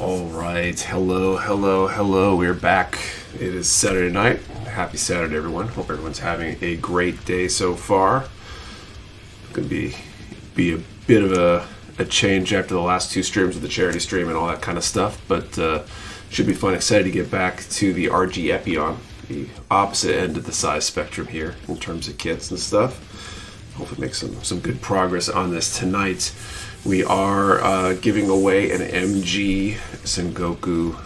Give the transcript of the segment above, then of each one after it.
All right, hello. We're back. It is Saturday night. Happy Saturday, everyone. Hope everyone's having a great day so far. Going to be a bit of a change after the last two streams with the charity stream and all that kind of stuff, but should be fun. Excited to get back to the RG Epion, the opposite end of the size spectrum here in terms of kits and stuff. Hopefully make some good progress on this tonight. We are giving away an MG Sengoku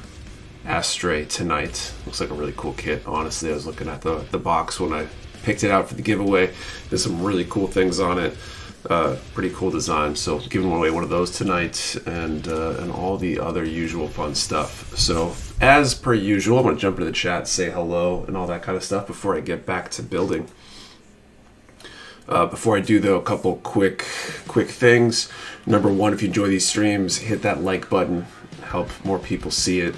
Astray tonight. Looks like a really cool kit. Honestly, I was looking at the box when I picked it out for the giveaway. There's some really cool things on it. Pretty cool design. So giving away one of those tonight, and all the other usual fun stuff. So as per usual, I'm going to jump into the chat, say hello, and all that kind of stuff before I get back to building. Before I do, though, a couple quick things. Number one, if you enjoy these streams, hit that like button. Help more people see it.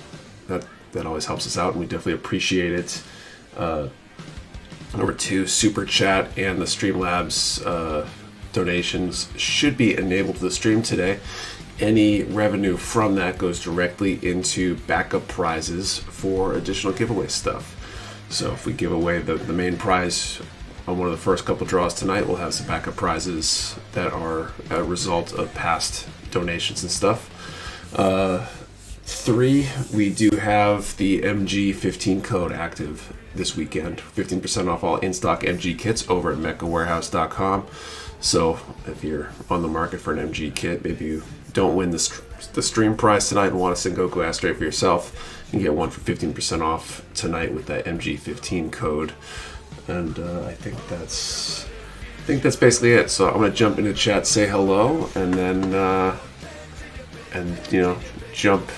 That always helps us out, and we definitely appreciate it. Number two, Super Chat and the Streamlabs donations should be enabled to the stream today. Any revenue from that goes directly into backup prizes for additional giveaway stuff. So if we give away the main prize on one of the first couple draws tonight, we'll have some backup prizes that are a result of past donations and stuff. Three, we do have the MG 15 code active this weekend. 15% off all in-stock MG kits over at mechawarehouse.com. So if you're on the market for an MG kit, maybe you don't win the stream prize tonight and want a Sengoku Astray for yourself, you can get one for 15% off tonight with that MG 15 code. And I think that's basically it. So I'm gonna jump into chat, say hello, and then jump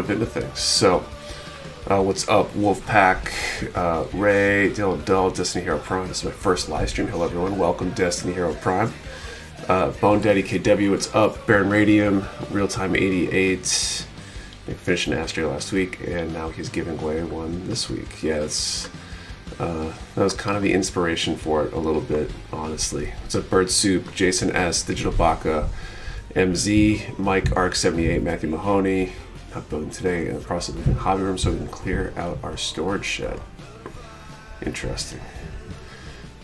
into things. So what's up, Wolfpack, Ray, Dylan Dull, Destiny Hero Prime. This is my first live stream. Hello everyone, welcome Destiny Hero Prime. Bone Daddy KW, what's up? Baron Radium, Real Time 88. We finished an Astray last week, and now he's giving away one this week. Yeah, that was kind of the inspiration for it a little bit, honestly. What's up, Bird Soup, Jason S, Digital Baka, MZ, Mike Arc78, Matthew Mahoney. Not building today, in the process of moving hobby room so we can clear out our storage shed. Interesting.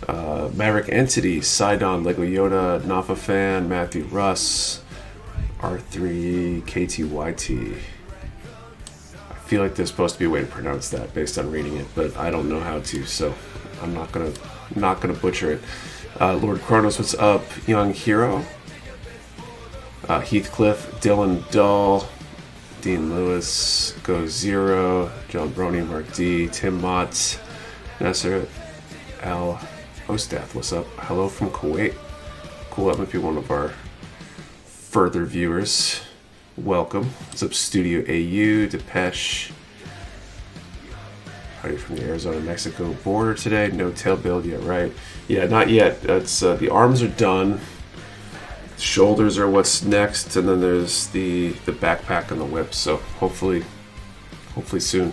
Maverick Entity, Sidon, Lego Yoda, Nafa Fan, Matthew Russ, R3, KTYT. I feel like there's supposed to be a way to pronounce that based on reading it, but I don't know how to, so I'm not gonna butcher it. Lord Kronos, what's up? Young Hero, Heathcliff, Dylan Dull, Dean Lewis, Go Zero, John Brony, Mark D, Tim Mott, Nasser Al Ostath, what's up? Hello from Kuwait. Cool, that might be one of our further viewers. Welcome. What's up, Studio AU, Depeche? Are you from the Arizona-Mexico border today? No tail build yet, right? Yeah, not yet. It's the arms are done. Shoulders are what's next, and then there's the backpack and the whip. So hopefully soon.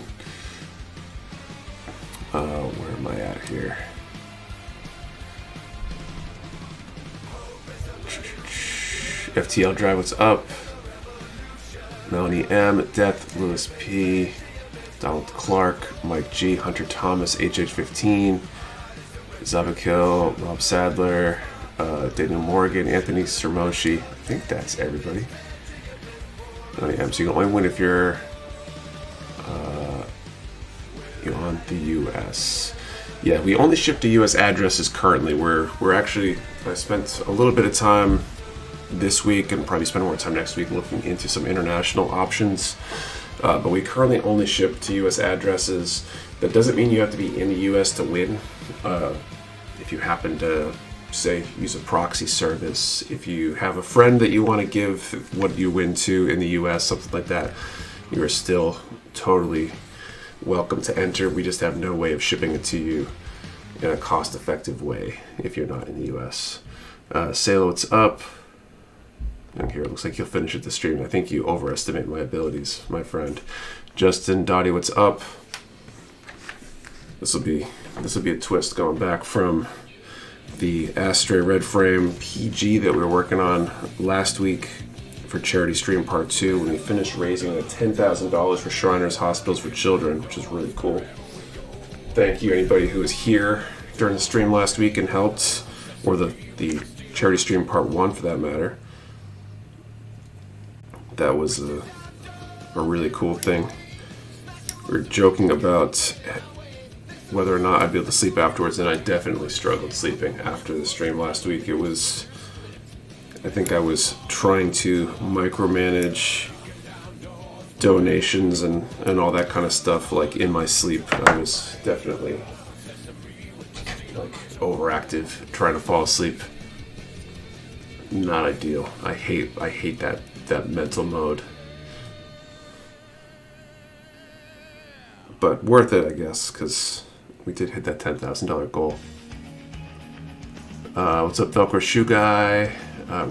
Where am I at here? FTL Drive, what's up? Melanie M, Death, Lewis P, Donald Clark, Mike G, Hunter Thomas, HH15, Zabakil, Rob Sadler, Daniel Morgan, Anthony Sermoshi. I think that's everybody. Melanie M, so you can only win if you're on the US. Yeah, we only ship to US addresses currently. We're actually, I spent a little bit of time this week and probably spend more time next week looking into some international options, but we currently only ship to US addresses. That doesn't mean you have to be in the US to win. If you happen to, say, use a proxy service, if you have a friend that you want to give what you win to in the US, something like that, you are still totally welcome to enter. We just have no way of shipping it to you in a cost-effective way if you're not in the US. Salo, what's up? And here it looks like you'll finish at the stream. I think you overestimate my abilities, my friend. Justin Dottie, what's up? This will be a twist going back from the Astray Red Frame PG that we were working on last week for Charity Stream Part 2 when we finished raising $10,000 for Shriners Hospitals for Children, which is really cool. Thank you anybody who was here during the stream last week and helped, or the Charity Stream Part 1 for that matter. That was a really cool thing. We were joking about whether or not I'd be able to sleep afterwards, and I definitely struggled sleeping after the stream last week. I think I was trying to micromanage donations and all that kind of stuff, like in my sleep. I was definitely like overactive, trying to fall asleep. Not ideal. I hate that mental mode. But worth it, I guess, because we did hit that $10,000 goal. What's up, Velcro Shoe Guy?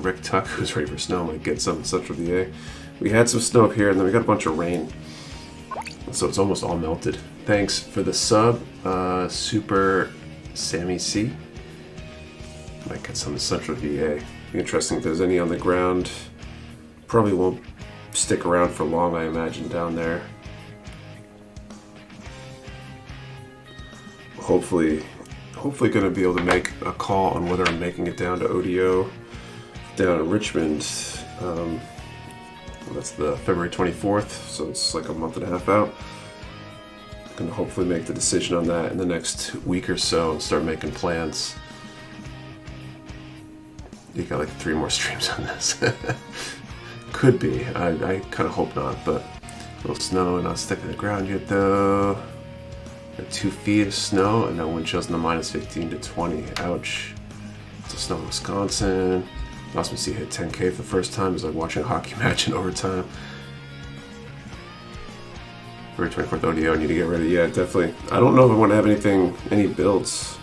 Rick Tuck, who's ready for snow, might get some in Central VA. We had some snow up here, and then we got a bunch of rain. So it's almost all melted. Thanks for the sub, Super Sammy C. Might get some in Central VA. Be interesting if there's any on the ground. Probably won't stick around for long, I imagine, down there. Hopefully going to be able to make a call on whether I'm making it down to ODO down in Richmond. That's the February 24th, so it's like a month and a half out. I'm going to hopefully make the decision on that in the next week or so and start making plans. You got like 3 more streams on this. Could be. I kind of hope not, but a little snow and not sticking to the ground yet though. 2 feet of snow and no wind chills in the minus 15 to 20. Ouch. It's a snow in Wisconsin. Awesome to see hit 10K for the first time. It was like watching a hockey match in overtime. February 24th ODO, I need to get ready. Yeah, definitely. I don't know if I want to have any builds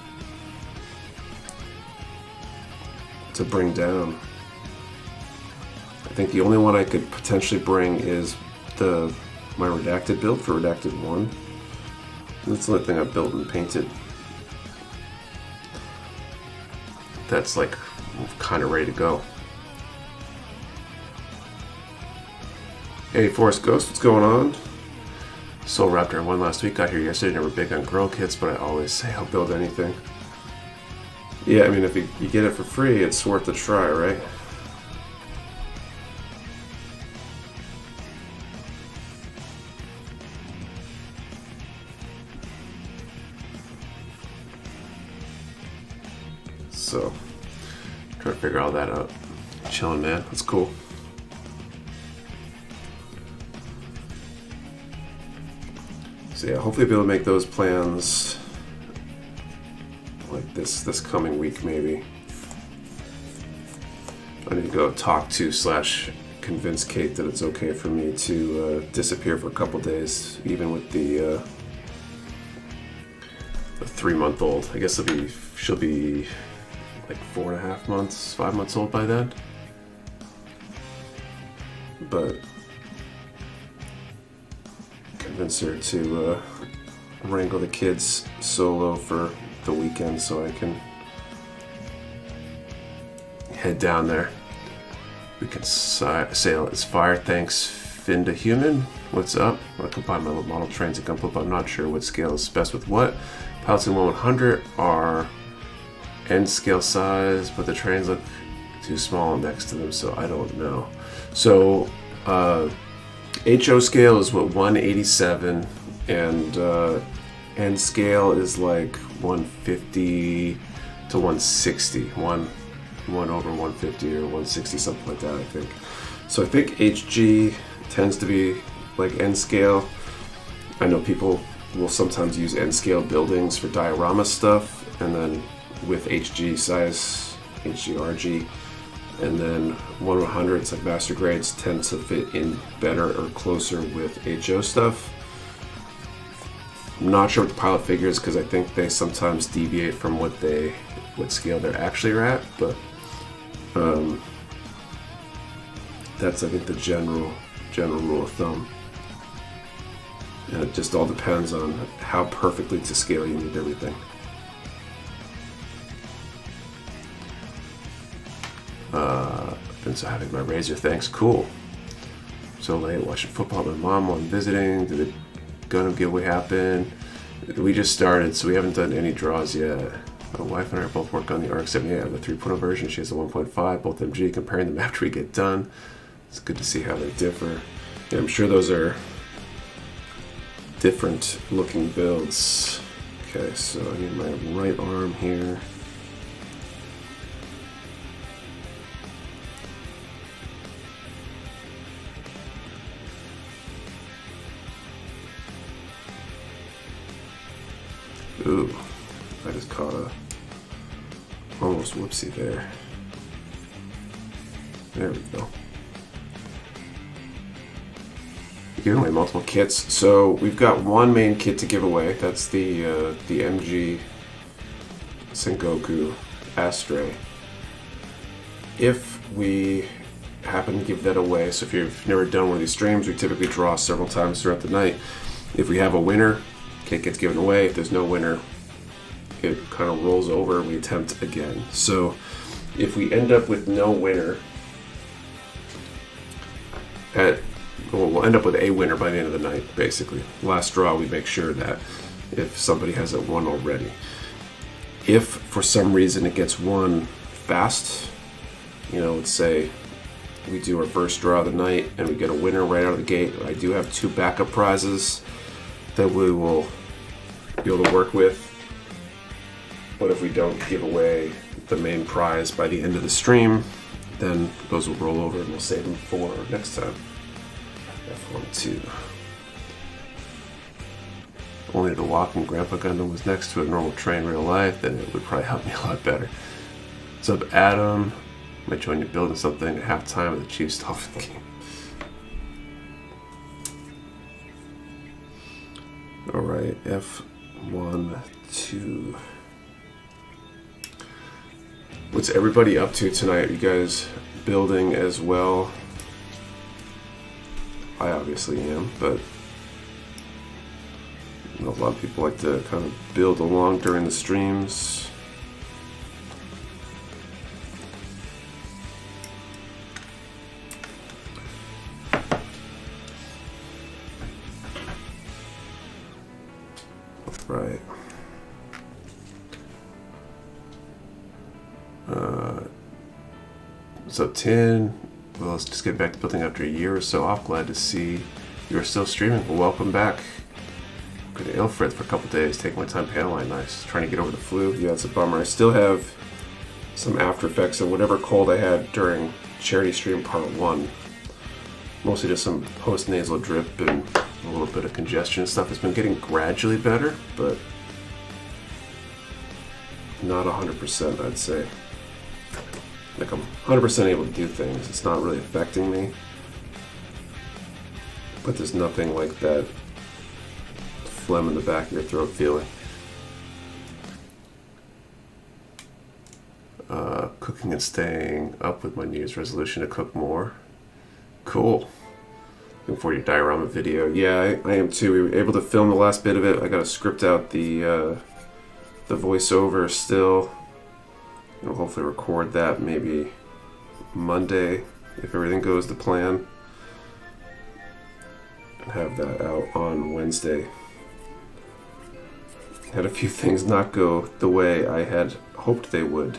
to bring down. I think the only one I could potentially bring is my redacted build for Redacted 1. That's the only thing I've built and painted. That's like kind of ready to go. Hey, Forest Ghost, what's going on? Soul Raptor won last week. Got here yesterday. Never big on girl kits, but I always say I'll build anything. Yeah, I mean, if you get it for free, it's worth a try, right? So, trying to figure all that out. Chilling, man. That's cool. So yeah, hopefully I'll be able to make those plans like this coming week, maybe. I need to go talk to / convince Kate that it's okay for me to disappear for a couple days, even with the 3-month-old. I guess she'll be like 4.5 months, 5 months old by then. But convince her to wrangle the kids solo for the weekend so I can head down there. We can sail as fire. Thanks, Finda Human. What's up? I want to combine my model trains and gunpla, but I'm not sure what scale is best with what. Pilots in 100 are end scale size, but the trains look too small next to them, so I don't know. So HO scale is what, 187, and end scale is like 150 to 160, 1 over 150 or 160, something like that, I think. So I think HG tends to be like end scale. I know people will sometimes use end scale buildings for diorama stuff, and then with HG size, HGRG, and then 1/100s like master grades tend to fit in better or closer with HO stuff. I'm not sure what the pilot figure is because I think they sometimes deviate from what scale they're actually at, but that's I think the general rule of thumb. And it just all depends on how perfectly to scale you need everything. So having my razor, thanks. Cool. So late watching football with my mom while I'm visiting. Did the Gundam giveaway happen? We just started, so we haven't done any draws yet. My wife and I are both working on the RX-78. I have the 3.0 version. She has the 1.5, both MG. Comparing them after we get done. It's good to see how they differ. Yeah, I'm sure those are different looking builds. Okay, so I need my right arm here. Ooh, I just caught a almost whoopsie there. There we go. Giving away multiple kits. So we've got one main kit to give away. That's the MG Sengoku Astray. If we happen to give that away, so if you've never done one of these streams, we typically draw several times throughout the night. If we have a winner, kit gets given away. If there's no winner, it kind of rolls over and we attempt again. So if we end up with no winner, we'll end up with a winner by the end of the night, basically. Last draw, we make sure that if somebody hasn't won already. If for some reason it gets won fast, let's say we do our first draw of the night and we get a winner right out of the gate, I do have 2 backup prizes that we will be able to work with. But if we don't give away the main prize by the end of the stream, then those will roll over and we'll save them for next time. F12. Only the walking Grandpa Gundam was next to a normal train in real life, then it would probably help me a lot better. What's up, Adam? Might join you building something at halftime of the Chiefs Dolphins game. Alright, F12. What's everybody up to tonight? You guys building as well? I obviously am, but a lot of people like to kind of build along during the streams. Right. What's up, Tin? Well, let's just get back to building after a year or so off. Glad to see you're still streaming. Well, welcome back. Go to Ilfred for a couple days. Taking my time paneling. Nice. Trying to get over the flu. Yeah, it's a bummer. I still have some after effects of whatever cold I had during charity stream part 1. Mostly just some post-nasal drip and a little bit of congestion and stuff. It's been getting gradually better, but not 100%, I'd say. Like, I'm 100% able to do things. It's not really affecting me. But there's nothing like that phlegm in the back of your throat feeling. Cooking and staying up with my New Year's resolution to cook more. Cool. Looking forward to your diorama video. Yeah, I am too. We were able to film the last bit of it. I got to script out the voiceover still. We'll hopefully record that maybe Monday if everything goes to plan, and have that out on Wednesday. Had a few things not go the way I had hoped they would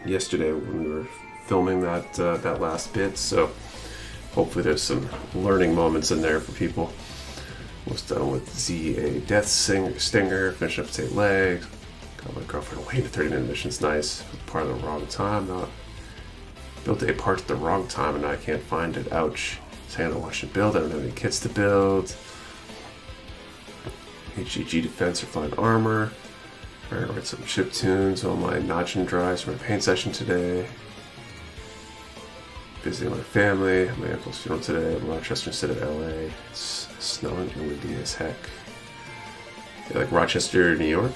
yesterday when we were filming that last bit, so hopefully there's some learning moments in there for people. Was done with ZA Death Stinger, finishing up State Legs. Got my girlfriend away to 30-minute missions. Nice. Part of the wrong time. Not built a part at the wrong time and now I can't find it. Ouch. Saying I watch it build. I don't have any kits to build. HGG defense or fine armor. Alright, write some chip tunes on my Notchin drives for my paint session today. Visiting my family. My uncle's funeral today in Rochester instead of LA. It's snowing and windy as heck. Yeah, like Rochester, New York.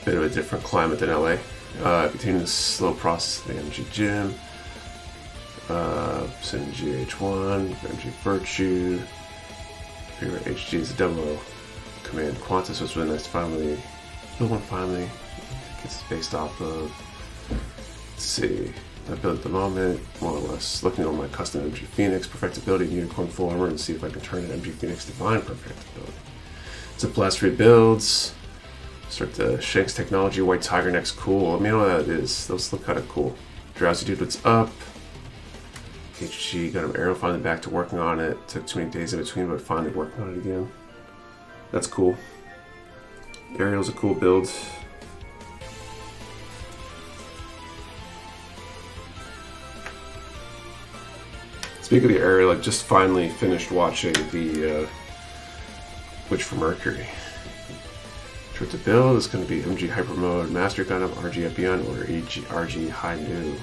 Bit of a different climate than LA. Continuing the slow process of the MG Gym. Send GH1, MG Virtue. Favorite HG is a demo. Command Qantas, so it's really nice to finally build one finally. Gets based off of. Let's see. I built at the moment, more or less. Looking on my custom MG Phoenix perfectibility and unicorn full armor and see if I can turn an MG Phoenix divine perfectibility. It's a blast rebuilds. Start the Shanks technology, white tiger neck's cool. I mean, all that is. Those look kind of cool. Drowsy dude, what's up? HG got him arrow finally back to working on it. Took too many days in between, but finally working on it again. That's cool. Ariel's a cool build. Speaking of the Ariel, I just finally finished watching the Witch for Mercury. Short to build is going to be MG Hyper Mode, Master Gundam, RG Epion, or RG High New.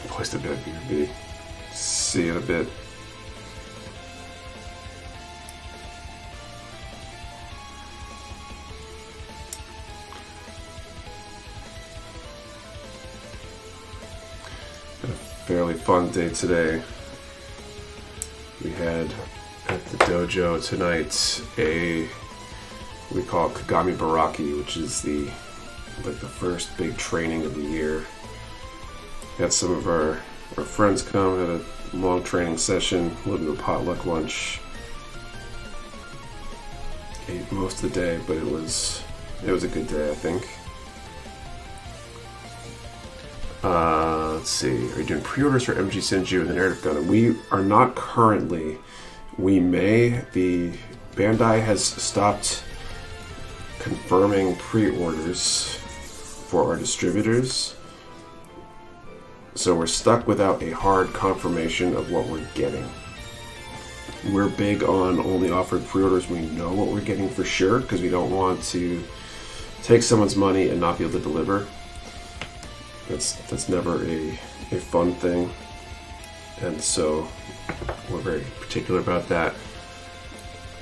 Place to bed, BRB. See you in a bit. Had a fairly fun day today. We had at the dojo tonight we call it Kagami Baraki, which is the first big training of the year. Had some of our friends come, had a long training session, a little bit of potluck lunch. Ate most of the day, but it was a good day, I think. Let's see, are you doing pre-orders for MG Sengoku and the Narrative Gundam? We are not currently. We may. The Bandai has stopped confirming pre-orders for our distributors. So we're stuck without a hard confirmation of what we're getting. We're big on only offering pre-orders when we know what we're getting for sure, because we don't want to take someone's money and not be able to deliver. That's never a fun thing. And so we're very particular about that.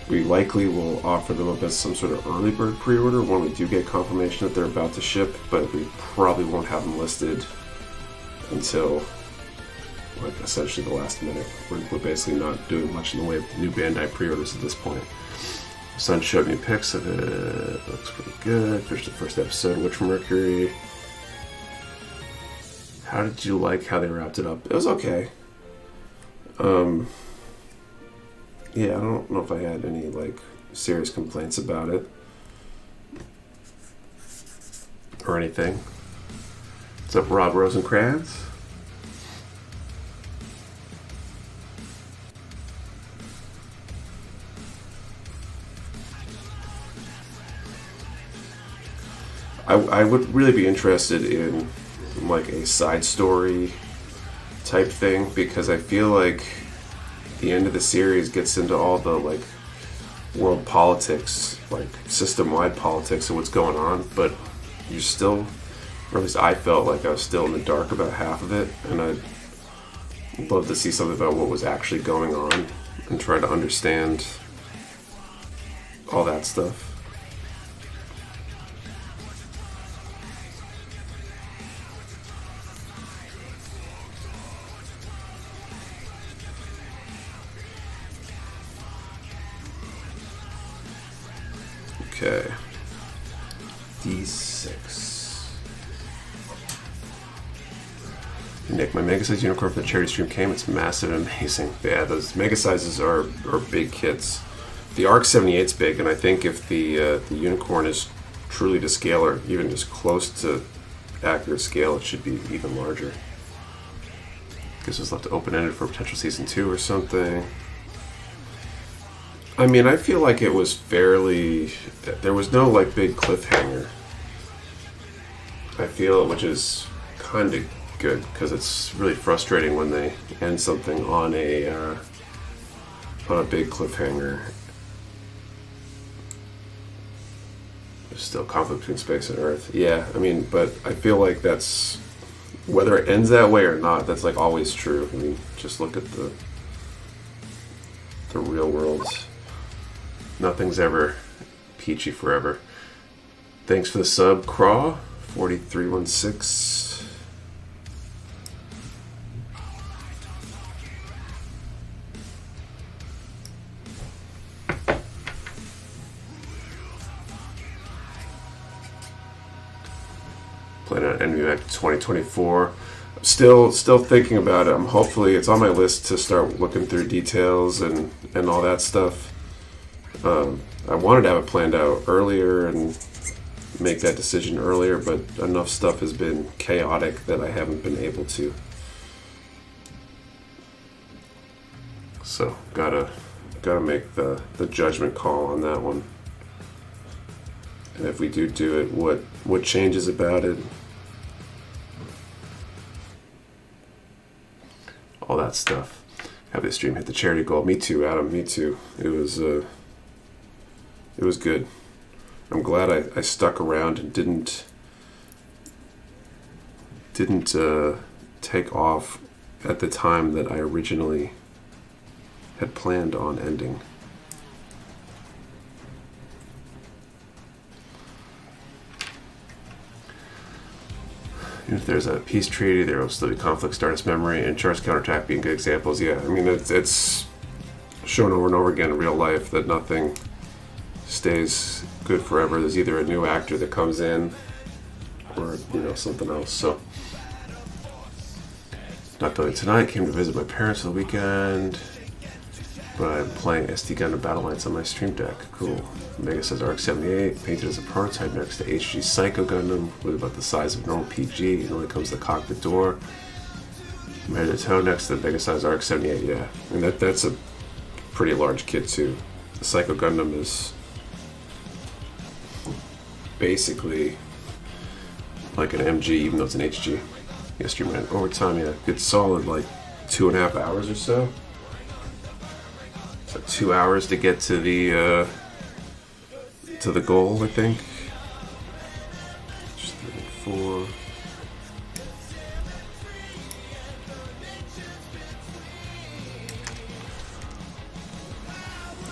We likely will offer them up as some sort of early bird pre-order when we do get confirmation that they're about to ship, but we probably won't have them listed until essentially the last minute. We're basically not doing much in the way of new Bandai pre-orders at this point. Son showed me pics of it. Looks pretty good. Finished the first episode, Witch from Mercury. How did you like how they wrapped it up? It was okay. Yeah, I don't know if I had any serious complaints about it or anything. What's up, Rob Rosencrantz? I would really be interested in a side story type thing, because I feel like the end of the series gets into all the world politics, system-wide politics of what's going on, but you're still, or at least I felt like I was still in the dark about half of it, and I'd love to see something about what was actually going on and try to understand all that stuff. Okay. D6. Nick, my mega size unicorn for the charity stream came. It's massive and amazing. Yeah, those mega sizes are big kits. The ARC 78's big, and I think if the unicorn is truly to scale, or even just close to accurate scale, it should be even larger. Guess it's left open-ended for potential season 2 or something. I mean, I feel like it was fairly... There was no, big cliffhanger. I feel, which is kind of good, because it's really frustrating when they end something on a big cliffhanger. There's still conflict between space and Earth. Yeah, I mean, but I feel like that's... Whether it ends that way or not, that's, always true. I mean, just look at the real world. Nothing's ever peachy forever. Thanks for the sub, Craw 4316. planning on ending at 2024. Still thinking about it. Hopefully it's on my list to start looking through details and all that stuff. I wanted to have it planned out earlier and make that decision earlier, but enough stuff has been chaotic that I haven't been able to. So gotta make the judgment call on that one. And if we do it, what changes about it? All that stuff. Have this stream hit the charity goal. Me too, Adam. Me too. It was good. I'm glad I stuck around and didn't take off at the time that I originally had planned on ending. Even if there's a peace treaty, there will still be conflict, Stardust memory, and Char's counterattack being good examples. Yeah, I mean, it's shown over and over again in real life that nothing stays good forever. There's either a new actor that comes in or, something else. So, not building tonight. Came to visit my parents for the weekend. But I'm playing SD Gundam Battle Lines on my stream deck. Cool. Mega says RX-78, painted as a prototype next to HG Psycho Gundam, with about the size of normal PG. It only comes to the cockpit door. Head to toe next to the Mega size RX-78. Yeah, and that's a pretty large kit too. The Psycho Gundam is basically like an MG, even though it's an HG. Yeah, stream ran overtime. Yeah, good solid like 2.5 hours or so. 2 hours to get to the goal, I think. Just 4.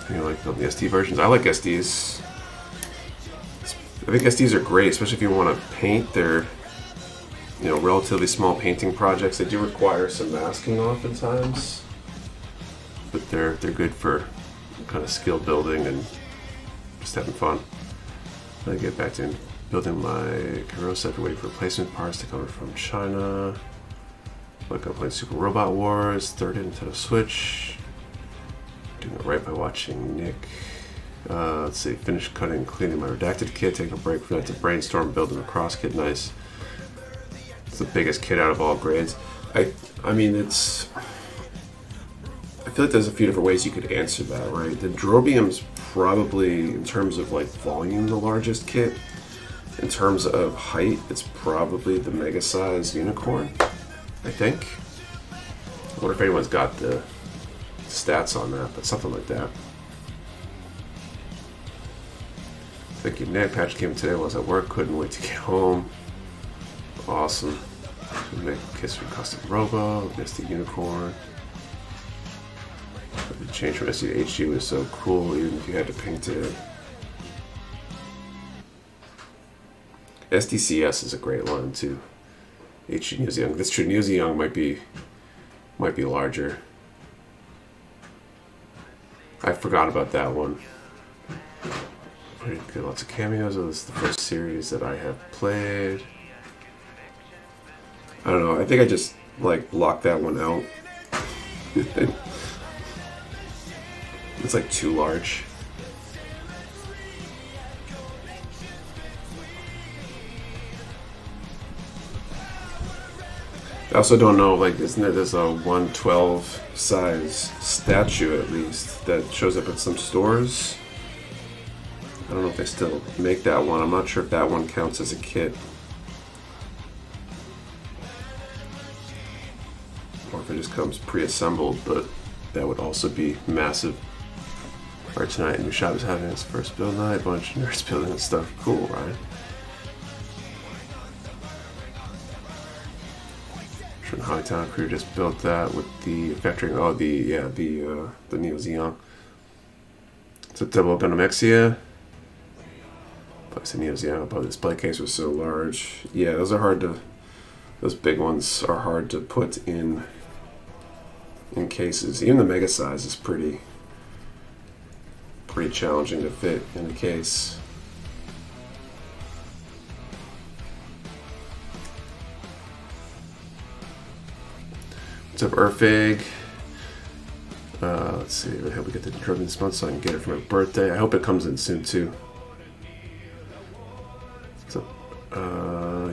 I like building the SD versions. I like SDs. I think SDs are great, especially if you want to paint. They're relatively small painting projects. They do require some masking oftentimes. But they're good for kind of skill building and just having fun. I get back to building my Kurosa after waiting for replacement parts to come from China. Like I'm playing Super Robot Wars, third Nintendo Switch. Doing it right by watching Nick. Let's see, finish cutting and cleaning my redacted kit, taking a break from that to brainstorm, building a cross kit. Nice. It's the biggest kit out of all grades. I mean, it's... I feel like there's a few different ways you could answer that, right? The Drobium's probably, in terms of like volume, the largest kit. In terms of height, it's probably the Mega Size Unicorn, I think. I wonder if anyone's got the stats on that, but something like that. Thank you, Nick. Patch came today while I was at work. Couldn't wait to get home. Awesome. Make kits from Custom Robo, Misty Unicorn. The change from SD to HG was so cool, even if you had to paint it. SDCS is a great line too. HG New Young. That's true. New Young might be larger. I forgot about that one. Pretty good. Lots of cameos. This is the first series that I have played. I don't know. I think I just blocked that one out. It's like too large. I also don't know, isn't there there's a 112 size statue at least that shows up at some stores? I don't know if they still make that one. I'm not sure if that one counts as a kit. Or if it just comes pre-assembled, but that would also be massive. Alright, tonight New Shop is having its first build night, a bunch of nerds building and stuff. Cool, right? Hightown crew just built that with the factoring. Oh, the Neo Zeon. It's a double Gundam. Place a Neo Zeon, but the display case was so large. Yeah, those are hard to. Those big ones are hard to put in cases. Even the Mega size is pretty challenging to fit in a case. What's up, Urfig? Let's see. I hope we get the trophy this month so I can get it for my birthday. I hope it comes in soon too. What's up?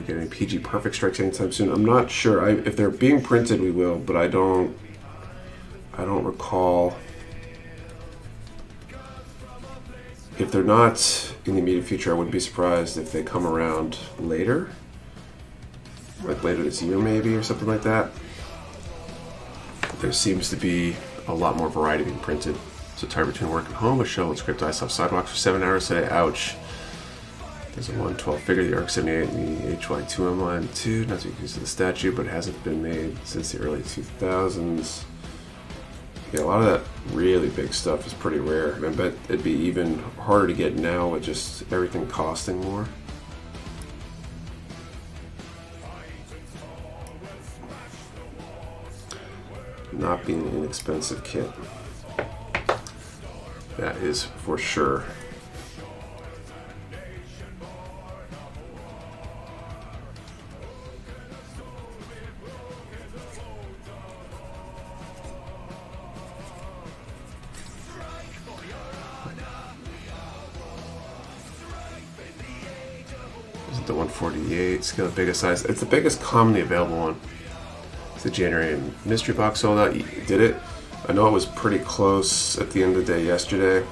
Getting PG Perfect Strikes anytime soon. I'm not sure. If they're being printed, we will, but I don't recall. If they're not in the immediate future, I wouldn't be surprised if they come around later. Like later this year maybe, or something like that. There seems to be a lot more variety being printed. So tired between work and home, a show and script ice off sidewalks for 7 hours today, ouch. There's a 112 figure, the ARC 78 and the HY2M line 2, not to be used to the statue, but it hasn't been made since the early 2000s. Yeah, a lot of that really big stuff is pretty rare. I bet it'd be even harder to get now with just everything costing more. Not being an inexpensive kit. That is for sure. The 148 scale, the biggest size. It's the biggest commonly available one. It's the January mystery box sold out. Did it? I know it was pretty close at the end of the day yesterday.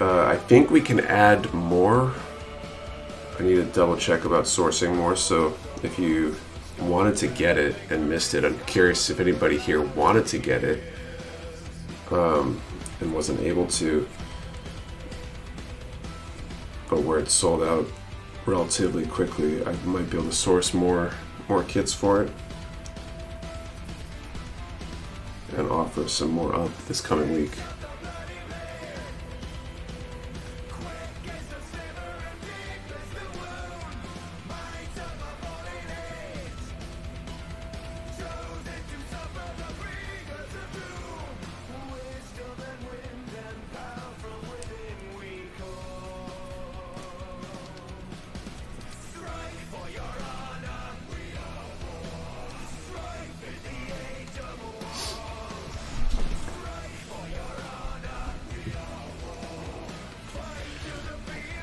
I think we can add more. I need to double check about sourcing more. So if you wanted to get it and missed it, I'm curious if anybody here wanted to get it and wasn't able to, but where it's sold out relatively quickly, I might be able to source more kits for it and offer some more up this coming week.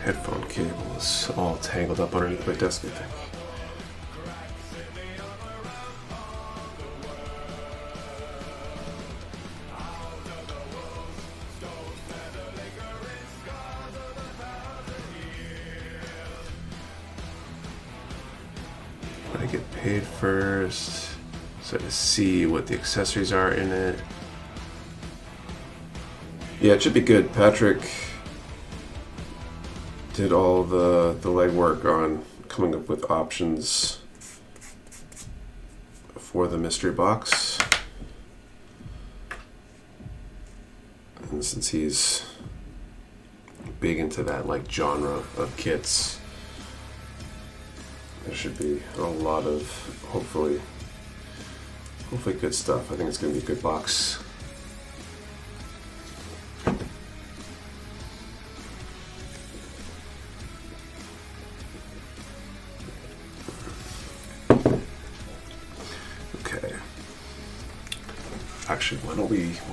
Headphone cable is all tangled up underneath my desk, I think. I get paid first, so to see what the accessories are in it. Yeah, it should be good. Patrick did all the legwork on coming up with options for the mystery box. And since he's big into that like genre of kits, there should be a lot of hopefully good stuff. I think it's gonna be a good box. Actually, why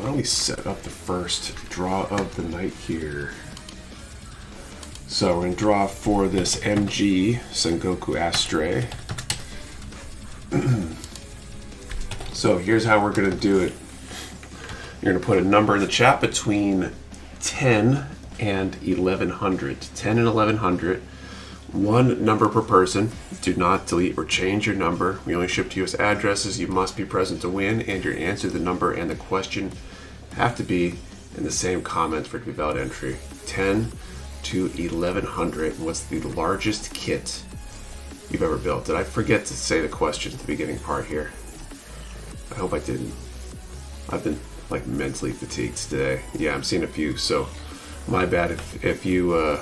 don't we set up the first draw of the night here? So we're gonna draw for this MG Sengoku Astray. So here's how we're gonna do it. You're gonna put a number in the chat between 10 and 1100. 10 and 1100. One number per person. Do not delete or change your number. We only ship to US addresses. You must be present to win, and your answer, the number, and the question have to be in the same comment for it to be valid entry. 10 to 1100. What's the largest kit you've ever built? Did I forget to say the question at the beginning part here? I hope I didn't. I've been like mentally fatigued today. Yeah, I'm seeing a few, so my bad if you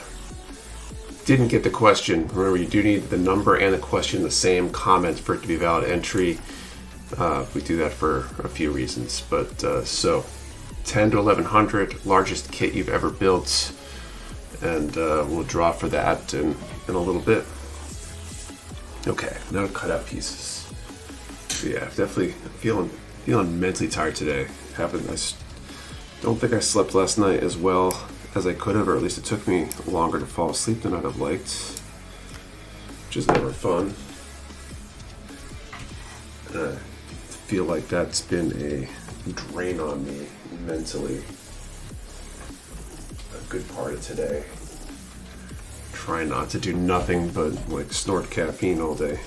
didn't get the question. Remember, you do need the number and the question in the same comment for it to be valid entry. We do that for a few reasons, but so 10 to 1100, largest kit you've ever built, and we'll draw for that in a little bit. Okay, now cut out pieces. Yeah, definitely feeling mentally tired today. Don't think I slept last night as well as I could have, or at least it took me longer to fall asleep than I'd have liked, which is never fun. I feel like that's been a drain on me mentally a good part of today. Try not to do nothing but like snort caffeine all day.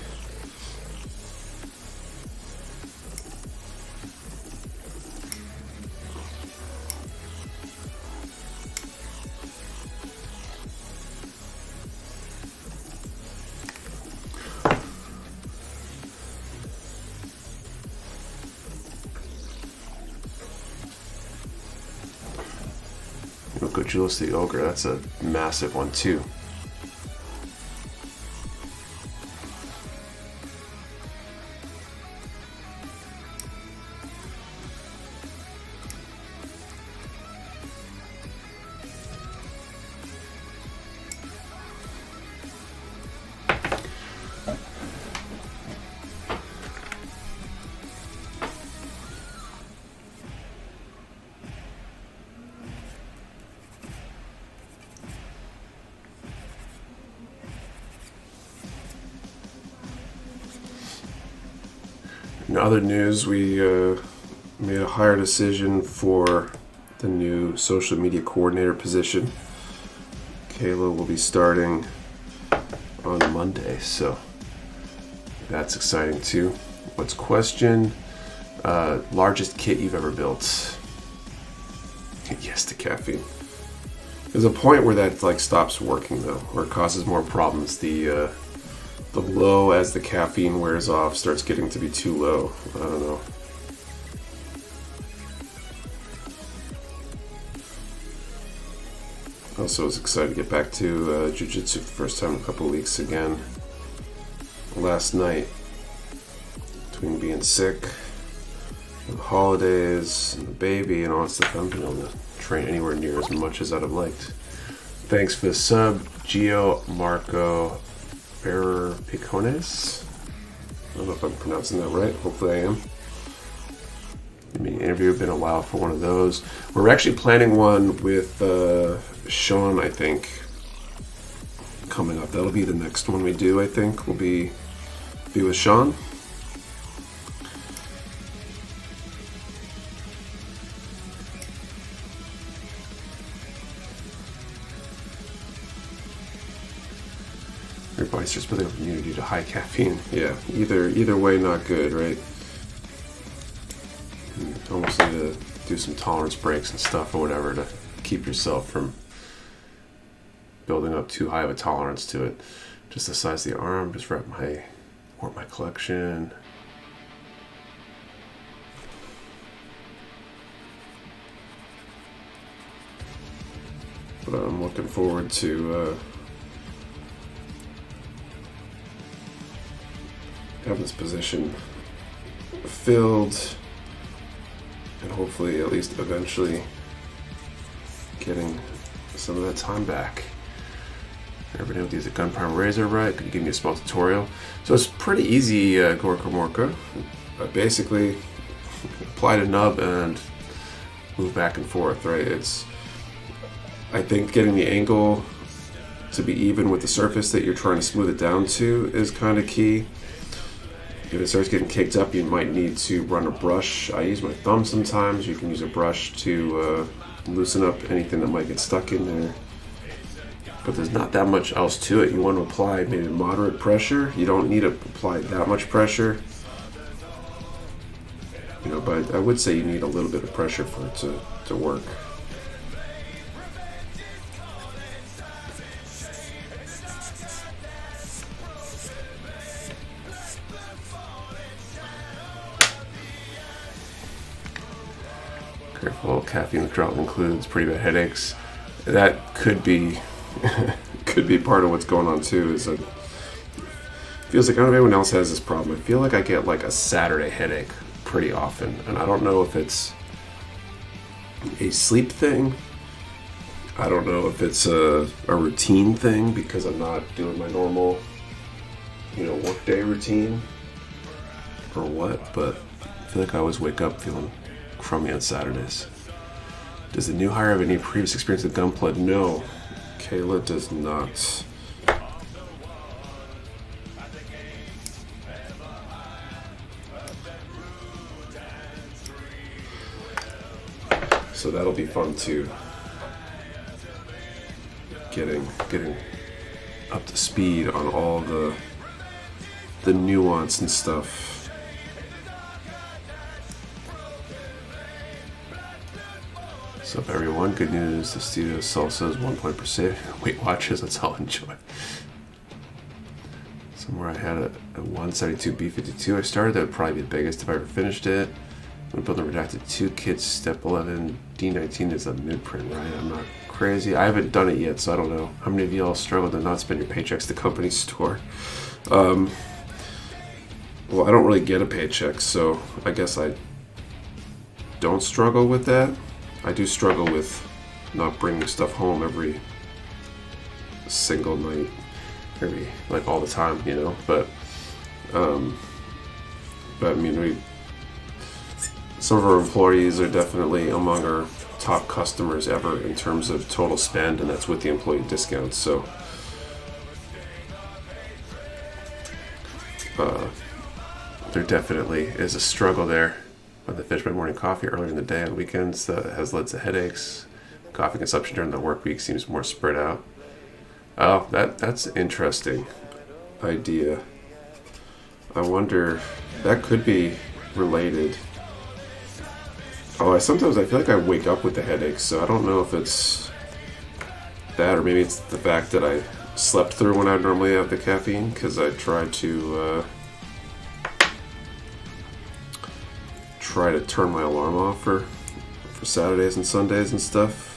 Good Julius the Ogre, that's a massive one too. In other news, we made a hire decision for the new social media coordinator position. Kayla will be starting on Monday, so that's exciting too. What's question? Largest kit you've ever built? Yes to caffeine. There's a point where that like stops working though, or it causes more problems. The low as the caffeine wears off starts getting to be too low. I don't know. Also was excited to get back to jiu-jitsu for the first time in a couple of weeks again. Last night, between being sick, and the holidays, and the baby, and all that stuff, I haven't been able to train anywhere near as much as I'd have liked. Thanks for the sub, Gio Marco Picones. I don't know if I'm pronouncing that right. Hopefully I am. I mean, interview been a while for one of those. We're actually planning one with Sean, I think, coming up. That'll be the next one we do, I think. Will be with Sean. Everybody starts building up immunity to high caffeine. Yeah, either way, not good, right? You almost need to do some tolerance breaks and stuff or whatever to keep yourself from building up too high of a tolerance to it. Just the size of the arm, just wrap my collection. But I'm looking forward to having this position filled and hopefully at least eventually getting some of that time back. Everybody know how to use a gun prime razor right? Could you give me a small tutorial? So it's pretty easy, Gorka Morka. Basically apply the nub and move back and forth, right? I think getting the angle to be even with the surface that you're trying to smooth it down to is kind of key. If it starts getting kicked up, you might need to run a brush. I use my thumb sometimes. You can use a brush to loosen up anything that might get stuck in there. But there's not that much else to it. You want to apply maybe moderate pressure. You don't need to apply that much pressure. But I would say you need a little bit of pressure for it to work. Careful, caffeine withdrawal includes pretty bad headaches. That could be part of what's going on too. Is it feels like I don't know if anyone else has this problem. I feel like I get like a Saturday headache pretty often, and I don't know if it's a sleep thing. I don't know if it's a routine thing because I'm not doing my normal, workday routine. or what, but I feel like I always wake up feeling crummy on Saturdays. Does the new hire have any previous experience with gunplay? No, Kayla does not. So that'll be fun too. Getting up to speed on all the nuance and stuff. What's up, everyone? Good news. The studio salsa is 1 point per save. Weight Watchers, let's all enjoy. Somewhere I had a 172 B52. I started, that would probably be the biggest if I ever finished it. I'm building redacted 2 kits, step 11, D19 is a mid-print, right? I'm not crazy. I haven't done it yet, so I don't know. How many of you all struggle to not spend your paychecks to company store? Well, I don't really get a paycheck, so I guess I don't struggle with that. I do struggle with not bringing stuff home every single night, like all the time, you know. But I mean, some of our employees are definitely among our top customers ever in terms of total spend, and that's with the employee discounts. So there definitely is a struggle there. When they finish my morning coffee earlier in the day on weekends, has led to headaches. Coffee consumption during the work week seems more spread out. Oh, that's an interesting idea. I wonder, that could be related. Oh, sometimes I feel like I wake up with the headaches, so I don't know if it's that, or maybe it's the fact that I slept through when I normally have the caffeine, because I try to turn my alarm off for Saturdays and Sundays and stuff.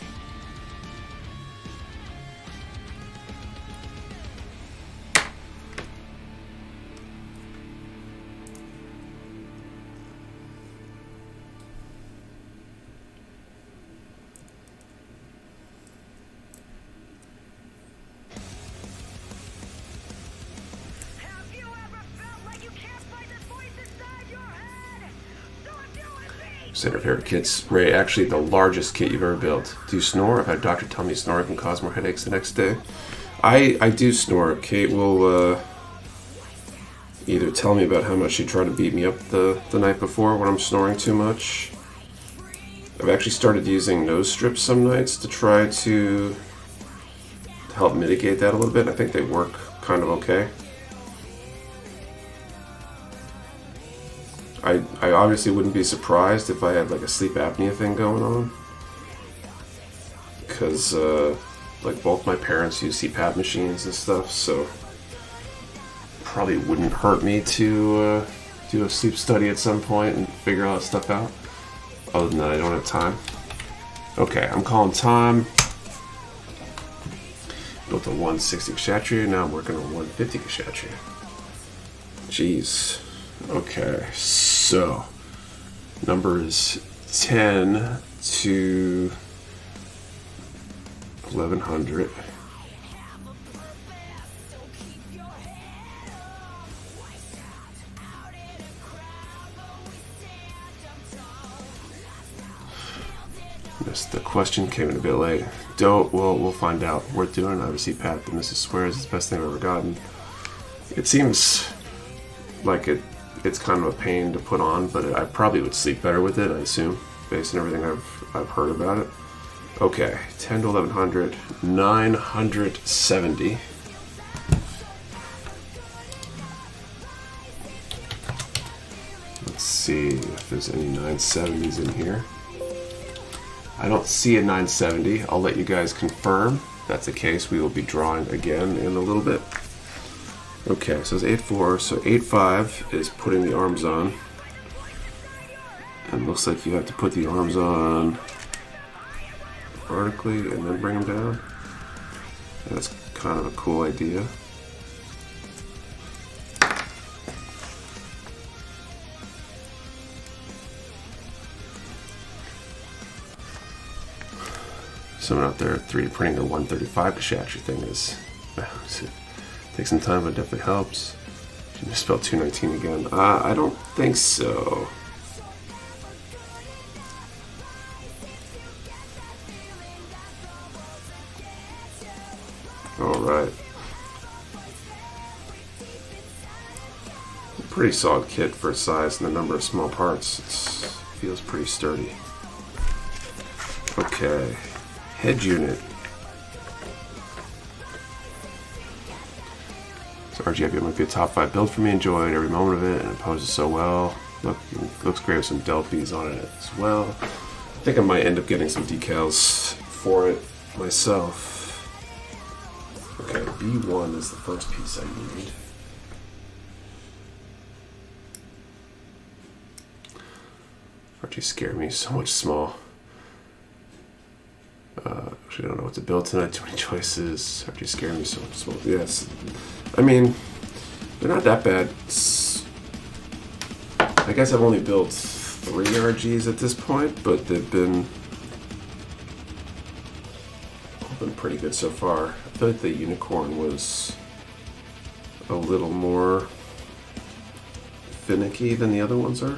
Center favorite kits. Ray, actually the largest kit you've ever built. Do you snore? I've had a doctor tell me snoring can cause more headaches the next day. I do snore. Kate will either tell me about how much she tried to beat me up the night before when I'm snoring too much. I've actually started using nose strips some nights to try to help mitigate that a little bit. I think they work kind of okay. I obviously wouldn't be surprised if I had like a sleep apnea thing going on, because like both my parents use CPAP machines and stuff, so probably wouldn't hurt me to do a sleep study at some point and figure all that stuff out. Other than that, I don't have time. Okay, I'm calling time. Built a 160 Kshatriya, now I'm working on 150 Kshatriya. Jeez. Okay, so numbers 10 to 1100. Missed the question, came in a bit late. We'll find out. Worth doing. Obviously, Pat, the Mrs. Swears, it's the best thing I've ever gotten. It seems like it's kind of a pain to put on, but I probably would sleep better with it, I assume, based on everything I've heard about it. Okay, 10 to 1100, 970. Let's see if there's any 970s in here. I don't see a 970. I'll let you guys confirm. If that's the case, we will be drawing again in a little bit. Okay, so it's 8-4, so 8-5 is putting the arms on. And it looks like you have to put the arms on vertically and then bring them down. That's kind of a cool idea. Someone out there 3D printing their 135 Kshatriya thing is... Takes some time, but it definitely helps. Did you misspell 219 again? I don't think so. Alright. Pretty solid kit for its size and the number of small parts. It feels pretty sturdy. Okay. Head unit. So RGF might be a top 5 build for me. Enjoyed every moment of it and it poses so well. Looks great with some Delphies on it as well. I think I might end up getting some decals for it myself. Okay, B1 is the first piece I need. RG scared me so much small. Actually, I don't know what to build tonight. Too many choices. RG scared me so much small. Yes, I mean they're not that bad. I guess I've only built 3 RGs at this point, but they've been pretty good so far. I feel like the unicorn was a little more finicky than the other ones are.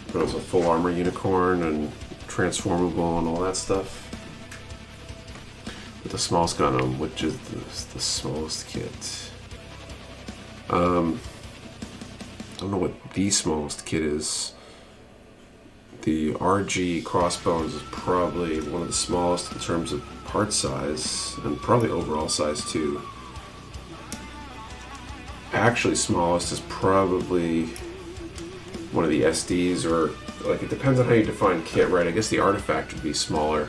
It was a full armor unicorn and transformable and all that stuff. With the smallest Gundam, which is the smallest kit. I don't know what the smallest kit is. The RG Crossbones is probably one of the smallest in terms of part size, and probably overall size too. Actually, smallest is probably one of the SDs, or like it depends on how you define kit, right? I guess the artifact would be smaller.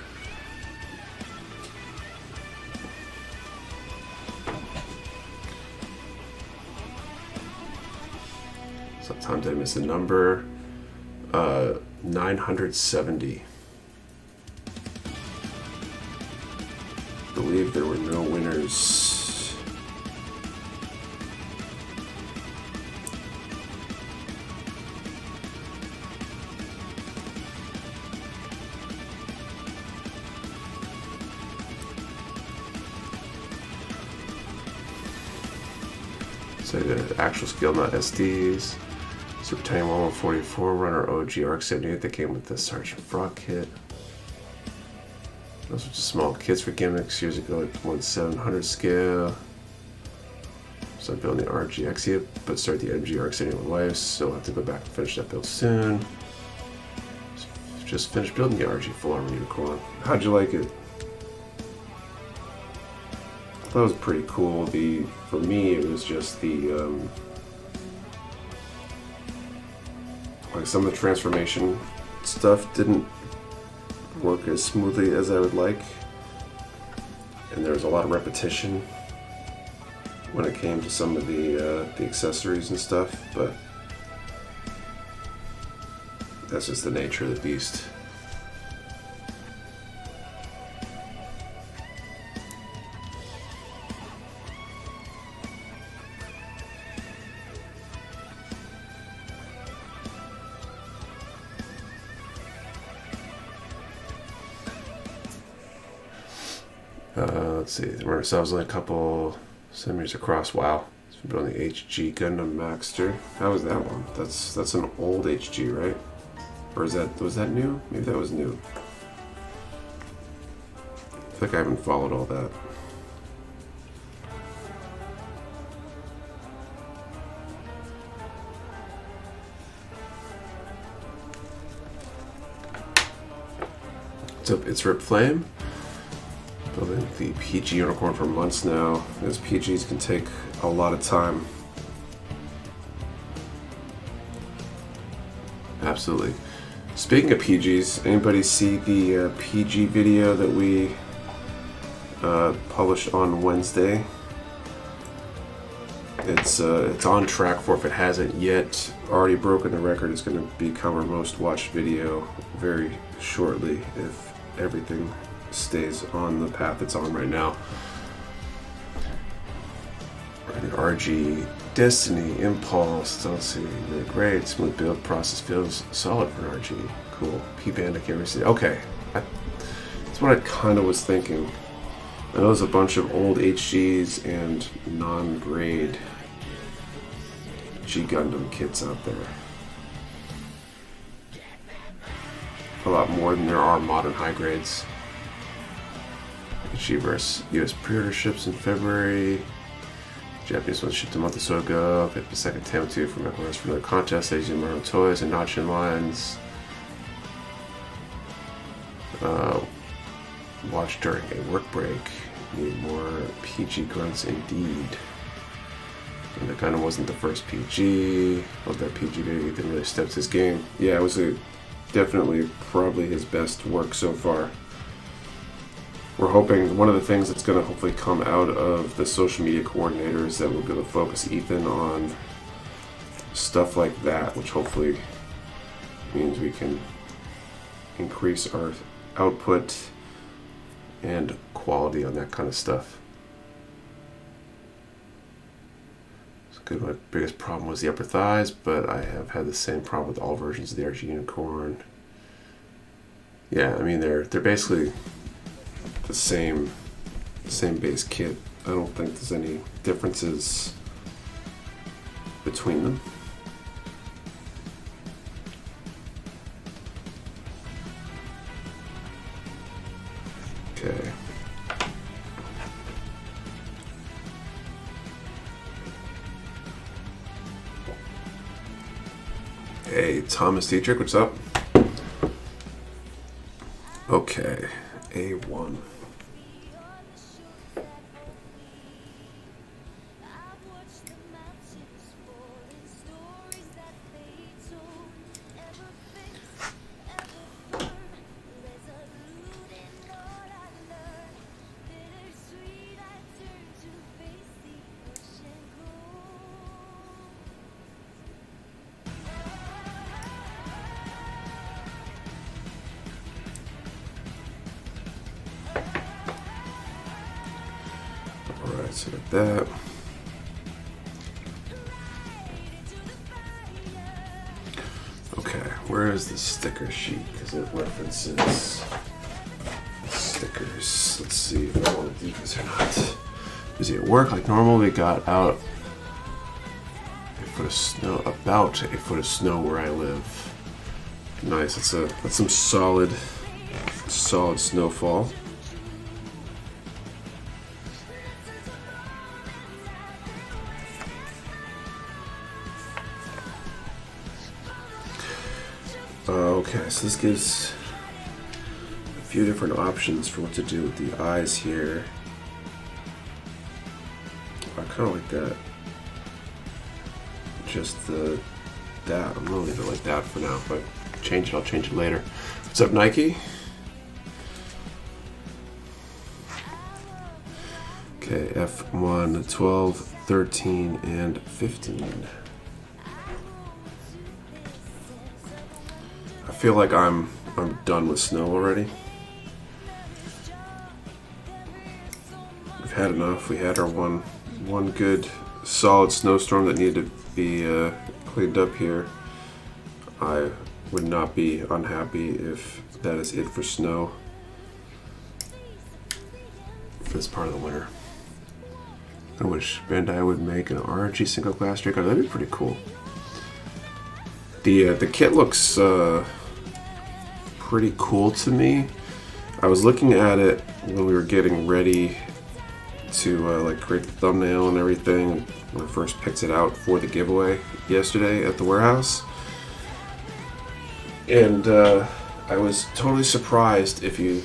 Sometimes I miss a number. 970. I believe there were no winners. So the actual skill, not SDs. Super Tiny 1144 Runner OG Arc 78 that came with the Sergeant Frog kit. Those were just small kits for gimmicks years ago, like 1/700 scale. So I'm building the RGX here, but start the MG Arc 71 Life, so I'll have to go back and finish that build soon. Just finished building the RG Full Armor Unicorn. How'd you like it? That was pretty cool. For me, it was just the like some of the transformation stuff didn't work as smoothly as I would like, and there was a lot of repetition when it came to some of the accessories and stuff, but that's just the nature of the beast. Let's see, remember, so I was only a couple centimeters across. Wow. It's been building the HG Gundam Maxter. How was that one? That's an old HG, right? Or was that new? Maybe that was new. I think I haven't followed all that. It's Rip Flame. Building the PG unicorn for months now. Those PGs can take a lot of time. Absolutely. Speaking of PGs, anybody see the PG video that we published on Wednesday? It's on track for, if it hasn't yet already broken the record, it's going to become our most watched video very shortly if everything stays on the path it's on right now. The RG Destiny Impulse, don't see really great. Smooth build process feels solid for an RG. Cool. P-band, I can't really see. Okay, that's what I kind of was thinking. I know there's a bunch of old HGs and non-grade G Gundam kits out there. A lot more than there are modern high grades. HG US pre-order ships in February. Japanese one shipped a month or so ago. Picked the second Tamatu for Mecha Warehouse for another contest. They use Mario toys and notch in lines. Watch during a work break. Need more PG grunts indeed. And that kind of wasn't the first PG. Hope that PG video didn't really steps his game. Yeah, it was definitely probably his best work so far. We're hoping one of the things that's going to hopefully come out of the social media coordinator is that we'll be able to focus Ethan on stuff like that, which hopefully means we can increase our output and quality on that kind of stuff. It's good. My biggest problem was the upper thighs, but I have had the same problem with all versions of the RG Unicorn. Yeah, I mean they're basically the same base kit. I don't think there's any differences between them. Okay. Hey, Thomas Dietrich, what's up? Okay, A1. So like that. Okay, where is the sticker sheet? Because it references stickers. Let's see if I want to do this or not. Busy at work like normal. We got out a foot of snow, about a foot of snow where I live. Nice. That's some solid snowfall. Okay, so this gives a few different options for what to do with the eyes here. I kind of like that. Just that. I'm gonna leave it like that for now. If I change it, I'll change it later. What's up, Nike? Okay, F1, 12, 13, and 15. I feel like I'm done with snow already. We've had enough. We had our one good solid snowstorm that needed to be cleaned up here. I would not be unhappy if that is it for snow for this part of the winter. I wish Bandai would make an MG Sengoku Astray Gundam. That'd be pretty cool. The kit looks pretty cool to me. I was looking at it when we were getting ready to like create the thumbnail and everything when I first picked it out for the giveaway yesterday at the warehouse, and I was totally surprised. If you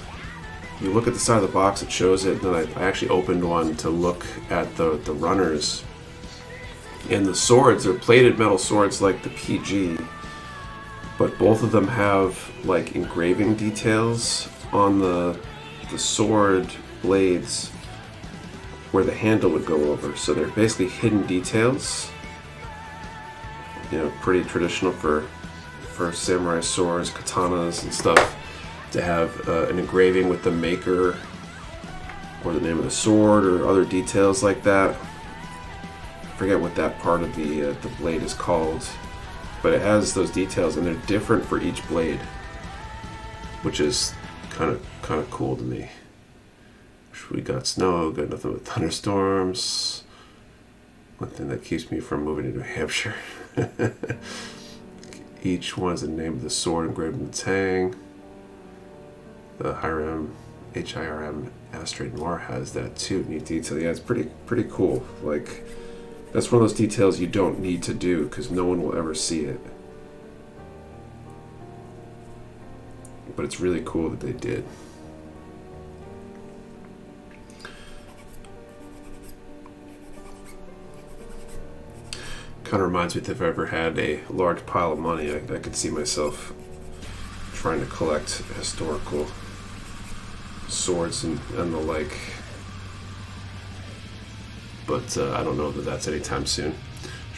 look at the side of the box, it shows it. Then I actually opened one to look at the runners, and the swords. They're plated metal swords like the PG, but both of them have like engraving details on the sword blades where the handle would go over. So they're basically hidden details. You know, pretty traditional for samurai swords, katanas and stuff, to have an engraving with the maker or the name of the sword or other details like that. I forget what that part of the blade is called, but it has those details, and they're different for each blade, which is kind of cool to me. We got snow, got nothing but thunderstorms. One thing that keeps me from moving to New Hampshire. Each one is the name of the sword engraved in the tang. The HIRM Astray Noir has that too. Neat detail. Yeah, it's pretty cool. Like, that's one of those details you don't need to do because no one will ever see it. But it's really cool that they did. Kind of reminds me that if I ever had a large pile of money, I could see myself trying to collect historical swords and the like. But I don't know that that's anytime soon.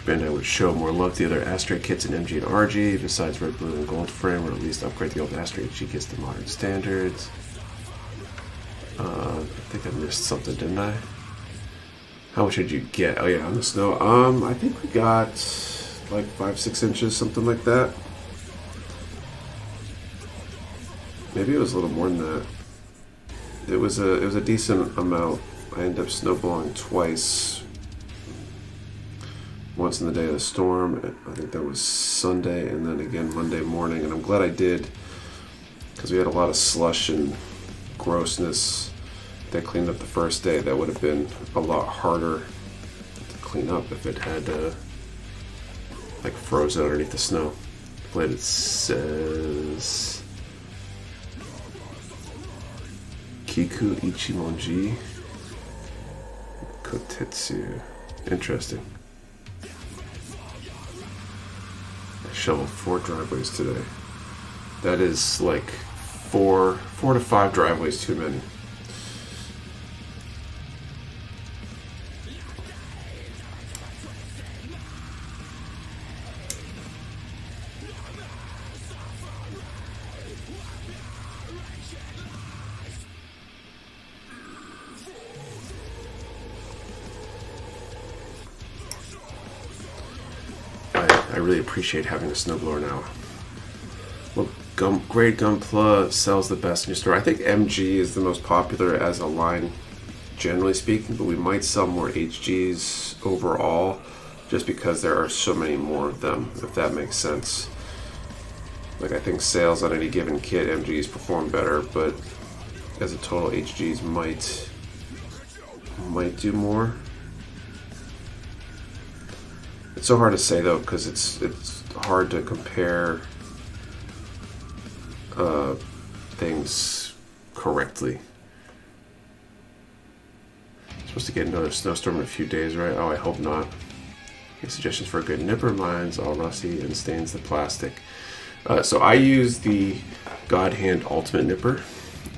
Bandai would show more love to the other Astray kits in MG and RG, besides red, blue, and gold frame, or at least upgrade the old Astray HG kits to modern standards. I think I missed something, didn't I? How much did you get? Oh yeah, on the snow. I think we got like 5-6 inches, something like that. Maybe it was a little more than that. It was a decent amount. I ended up snowballing twice. Once in the day of the storm, I think that was Sunday, and then again Monday morning. And I'm glad I did, because we had a lot of slush and grossness that cleaned up the first day. That would have been a lot harder to clean up if it had like frozen underneath the snow. But it says Kiku Ichimonji Kotetsu. Interesting. I shoveled 4 driveways today. That is like 4 to 5 driveways too many. I really appreciate having a snowblower now. Well, grade Gunpla sells the best in your store. I think MG is the most popular as a line, generally speaking, but we might sell more HGs overall, just because there are so many more of them, if that makes sense. Like, I think sales on any given kit, MGs perform better, but as a total, HGs might do more. It's so hard to say though, because it's hard to compare things correctly. Supposed to get another snowstorm in a few days, right? Oh, I hope not. Any suggestions for a good nipper? Mine's all rusty and stains the plastic. So I use the God Hand Ultimate Nipper.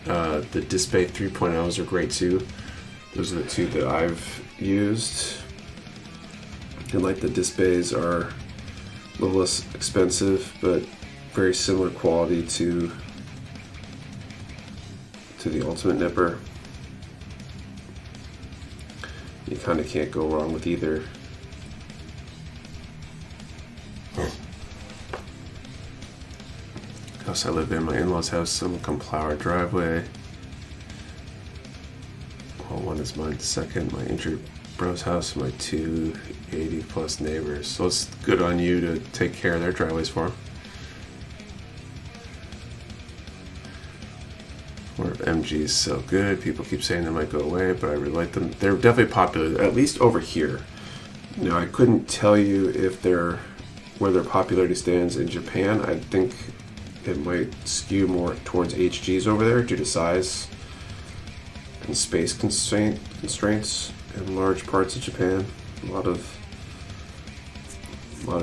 The Display 3.0s are great too. Those are the two that I've used. And like the Displays are a little less expensive, but very similar quality to the Ultimate Nipper. You kind of can't go wrong with either. House I live in, my in-laws' house, some come plow our driveway. Well, one is mine, second, my injured bro's house, my 280 plus neighbors. So it's good on you to take care of their driveways for them. Or MGs so good. People keep saying they might go away, but I really like them. They're definitely popular, at least over here. Now, I couldn't tell you if where their popularity stands in Japan. I think it might skew more towards HGs over there due to size and space constraints in large parts of Japan. A lot of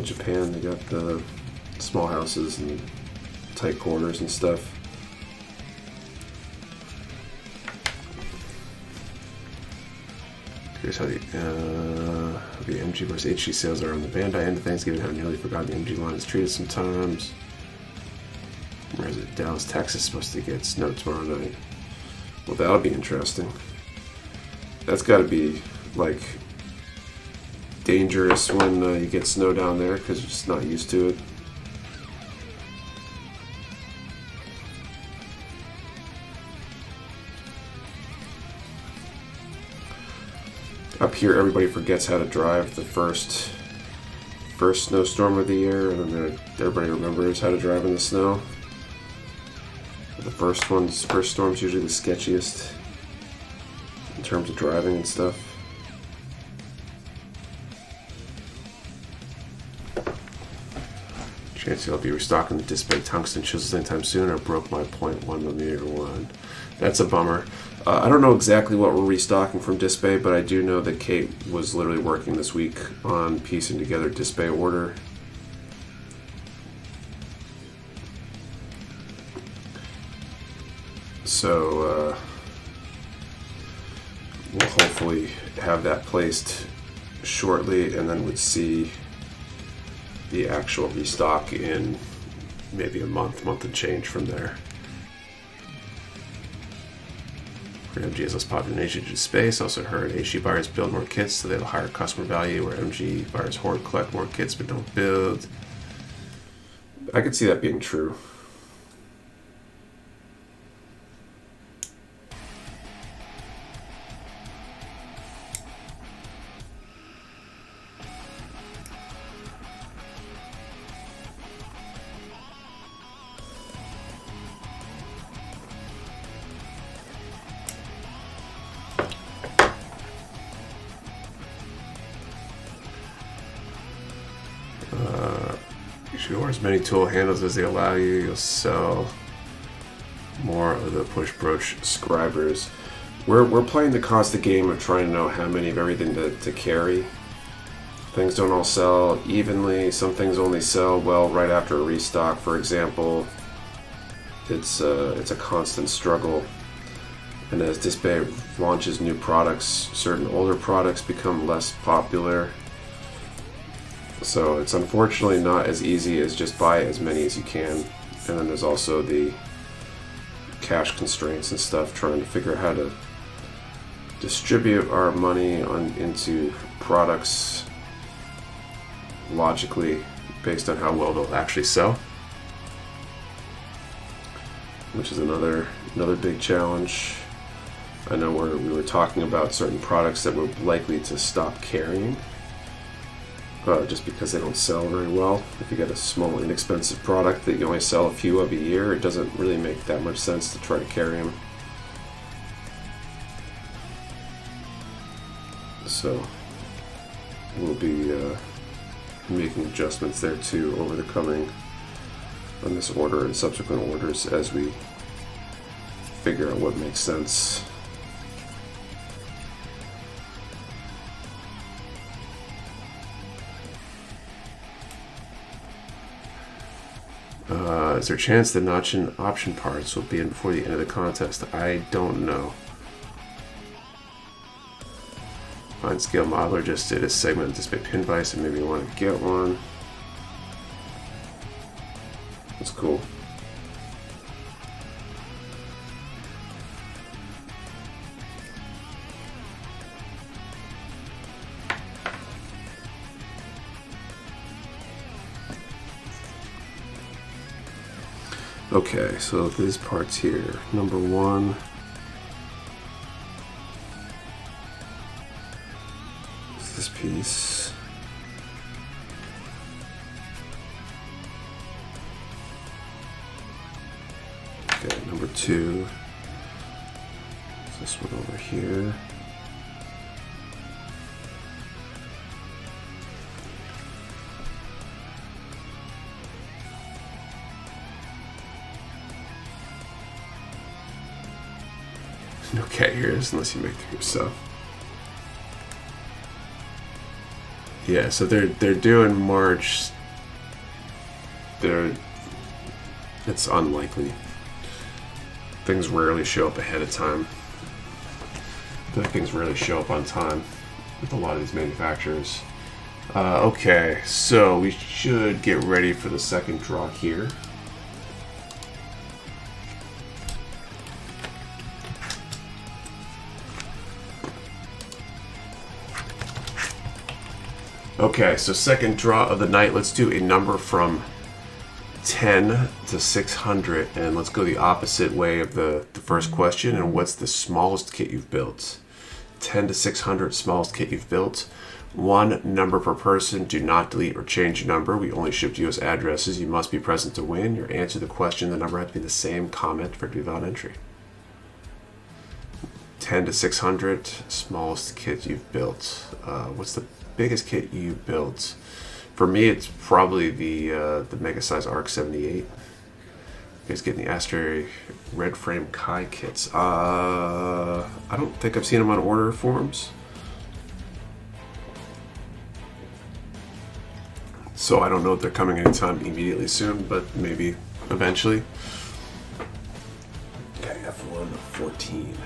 Japan, they got the small houses and tight quarters and stuff. Here's how the MG versus HG sales are on the Bandai end of Thanksgiving. How nearly forgotten the MG line is treated sometimes. Where is it? Dallas, Texas, supposed to get snow tomorrow night. Well, that'll be interesting. That's got to be like dangerous when you get snow down there because you're just not used to it. Up here, everybody forgets how to drive the first snowstorm of the year, and then everybody remembers how to drive in the snow. The first storm's usually the sketchiest in terms of driving and stuff. Chance I'll be restocking the display tungsten chisels anytime soon. I broke my 0.1mm one. That's a bummer. I don't know exactly what we're restocking from Display, but I do know that Kate was literally working this week on piecing together Display order. So we'll hopefully have that placed shortly, and then we'd see the actual restock in maybe a month and change from there. MG is less popular in Asia due to space. Also heard HG buyers build more kits, so they have a higher customer value, where MG buyers hoard, collect more kits, but don't build. I could see that being true. You should order as many tool handles as they allow you. You'll sell more of the push broach scribers. We're playing the constant game of trying to know how many of everything to carry. Things don't all sell evenly. Some things only sell well right after a restock. For example, it's a constant struggle. And as Display launches new products, certain older products become less popular. So it's unfortunately not as easy as just buy as many as you can. And then there's also the cash constraints and stuff, trying to figure out how to distribute our money into products logically based on how well they'll actually sell, which is another big challenge. I know we were talking about certain products that we're likely to stop carrying. Just because they don't sell very well. If you get a small, inexpensive product that you only sell a few of a year, it doesn't really make that much sense to try to carry them. So we'll be making adjustments there too over the coming on this order and subsequent orders as we figure out what makes sense. Is there a chance the notch and option parts will be in before the end of the contest? I don't know. Fine Scale Modeler just did a segment of Display pin vise, and maybe you want to get one. That's cool. Okay, so these parts here. Number one. Is this piece. Okay, number two. Is this one over here. Okay, here it is, unless you make it yourself. Yeah, so they're doing March. It's unlikely. Things rarely show up ahead of time. I feel like things rarely show up on time with a lot of these manufacturers. Okay, so we should get ready for the second draw here. Okay, so second draw of the night. Let's do a number from 10 to 600, and let's go the opposite way of the first question. And what's the smallest kit you've built? 10 to 600 smallest kit you've built. 1 number per person. Do not delete or change your number. We only ship to US addresses. You must be present to win. Your answer to the question, the number has to be the same comment for it to be valid entry. 10 to 600 smallest kit you've built. What's the biggest kit you built? For me, it's probably the mega size ARC 78. You guys getting the Astray red frame Kai kits? I don't think I've seen them on order forms. So I don't know if they're coming anytime immediately soon, but maybe eventually. Okay, F1 14.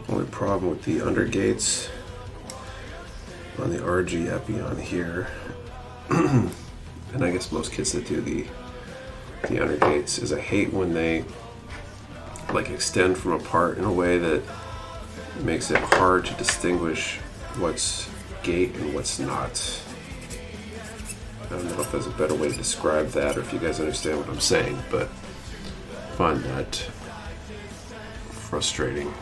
Only problem with the undergates on the RG Epion here, and I guess most kits that do the undergates, is I hate when they like extend from a part in a way that makes it hard to distinguish what's gate and what's not. I don't know if there's a better way to describe that or if you guys understand what I'm saying, but I find that frustrating.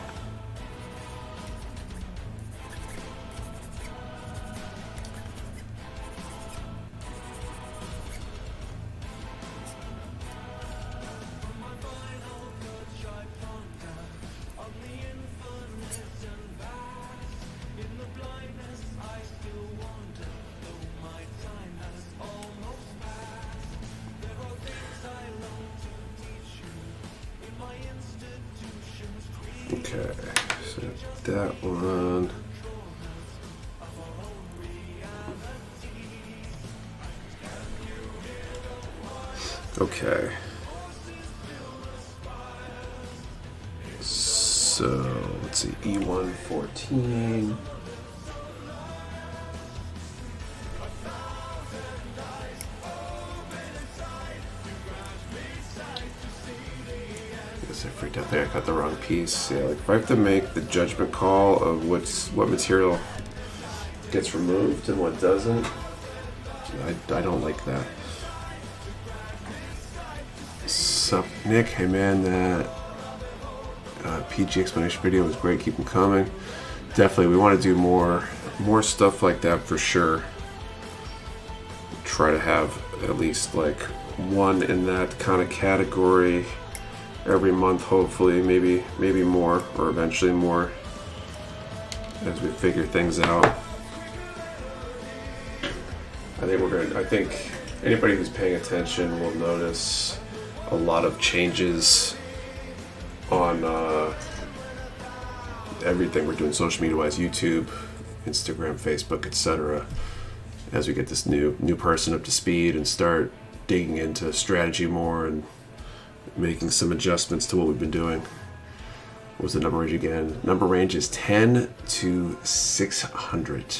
Okay, so that one. Okay. So let's see, E114. I freaked out there. I got the wrong piece. Yeah, like if I have to make the judgment call of what material gets removed and what doesn't, I don't like that. Sup, Nick? Hey man, that PG explanation video was great. Keep them coming. Definitely, we want to do more stuff like that for sure. Try to have at least like one in that kind of category every month, hopefully, maybe more, or eventually more, as we figure things out. I think anybody who's paying attention will notice a lot of changes on everything we're doing social media wise, YouTube, Instagram, Facebook, etc. As we get this new person up to speed and start digging into strategy more and making some adjustments to what we've been doing. What was the number range again? Number range is 10 to 600.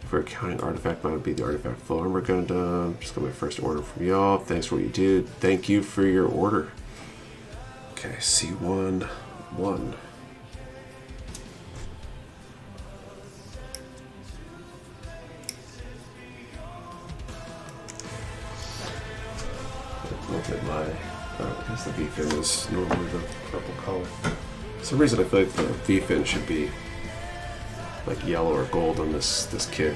For accounting artifact, mine would be the artifact full armor Gundam. Just got my first order from y'all. Thanks for what you do. Thank you for your order. Okay, C1 1. Look at my. I guess the V-fin is normally the purple color. For some reason I feel like the V-fin should be like yellow or gold on this kit.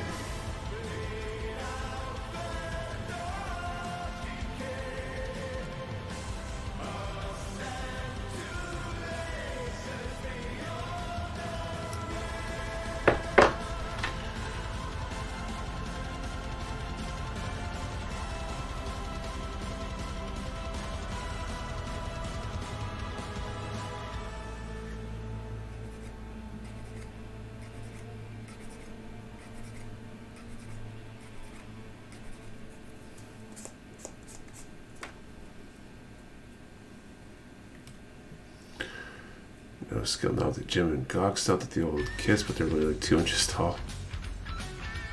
skill now at the gym and Gog stuff at the old kids, but they're really like 2 inches tall.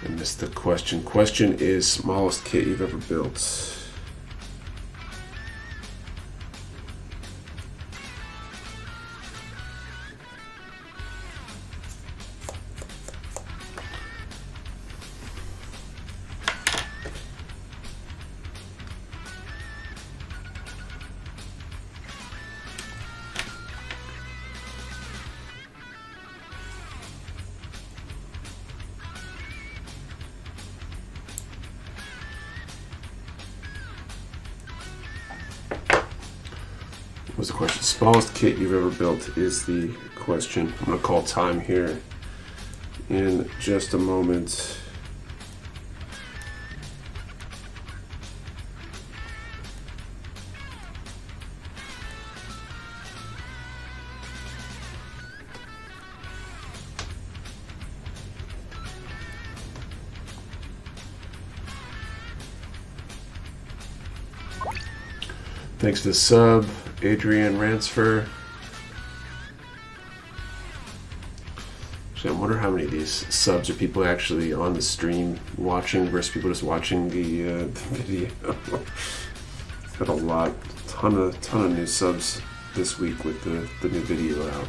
I missed the question. Question is smallest kit you've ever built. Was the question. Smallest kit you've ever built is the question. I'm going to call time here in just a moment. Thanks to the sub, Adrian Ransfer. Actually, I wonder how many of these subs are people actually on the stream watching versus people just watching the video. Got a lot, ton of new subs this week with the new video out.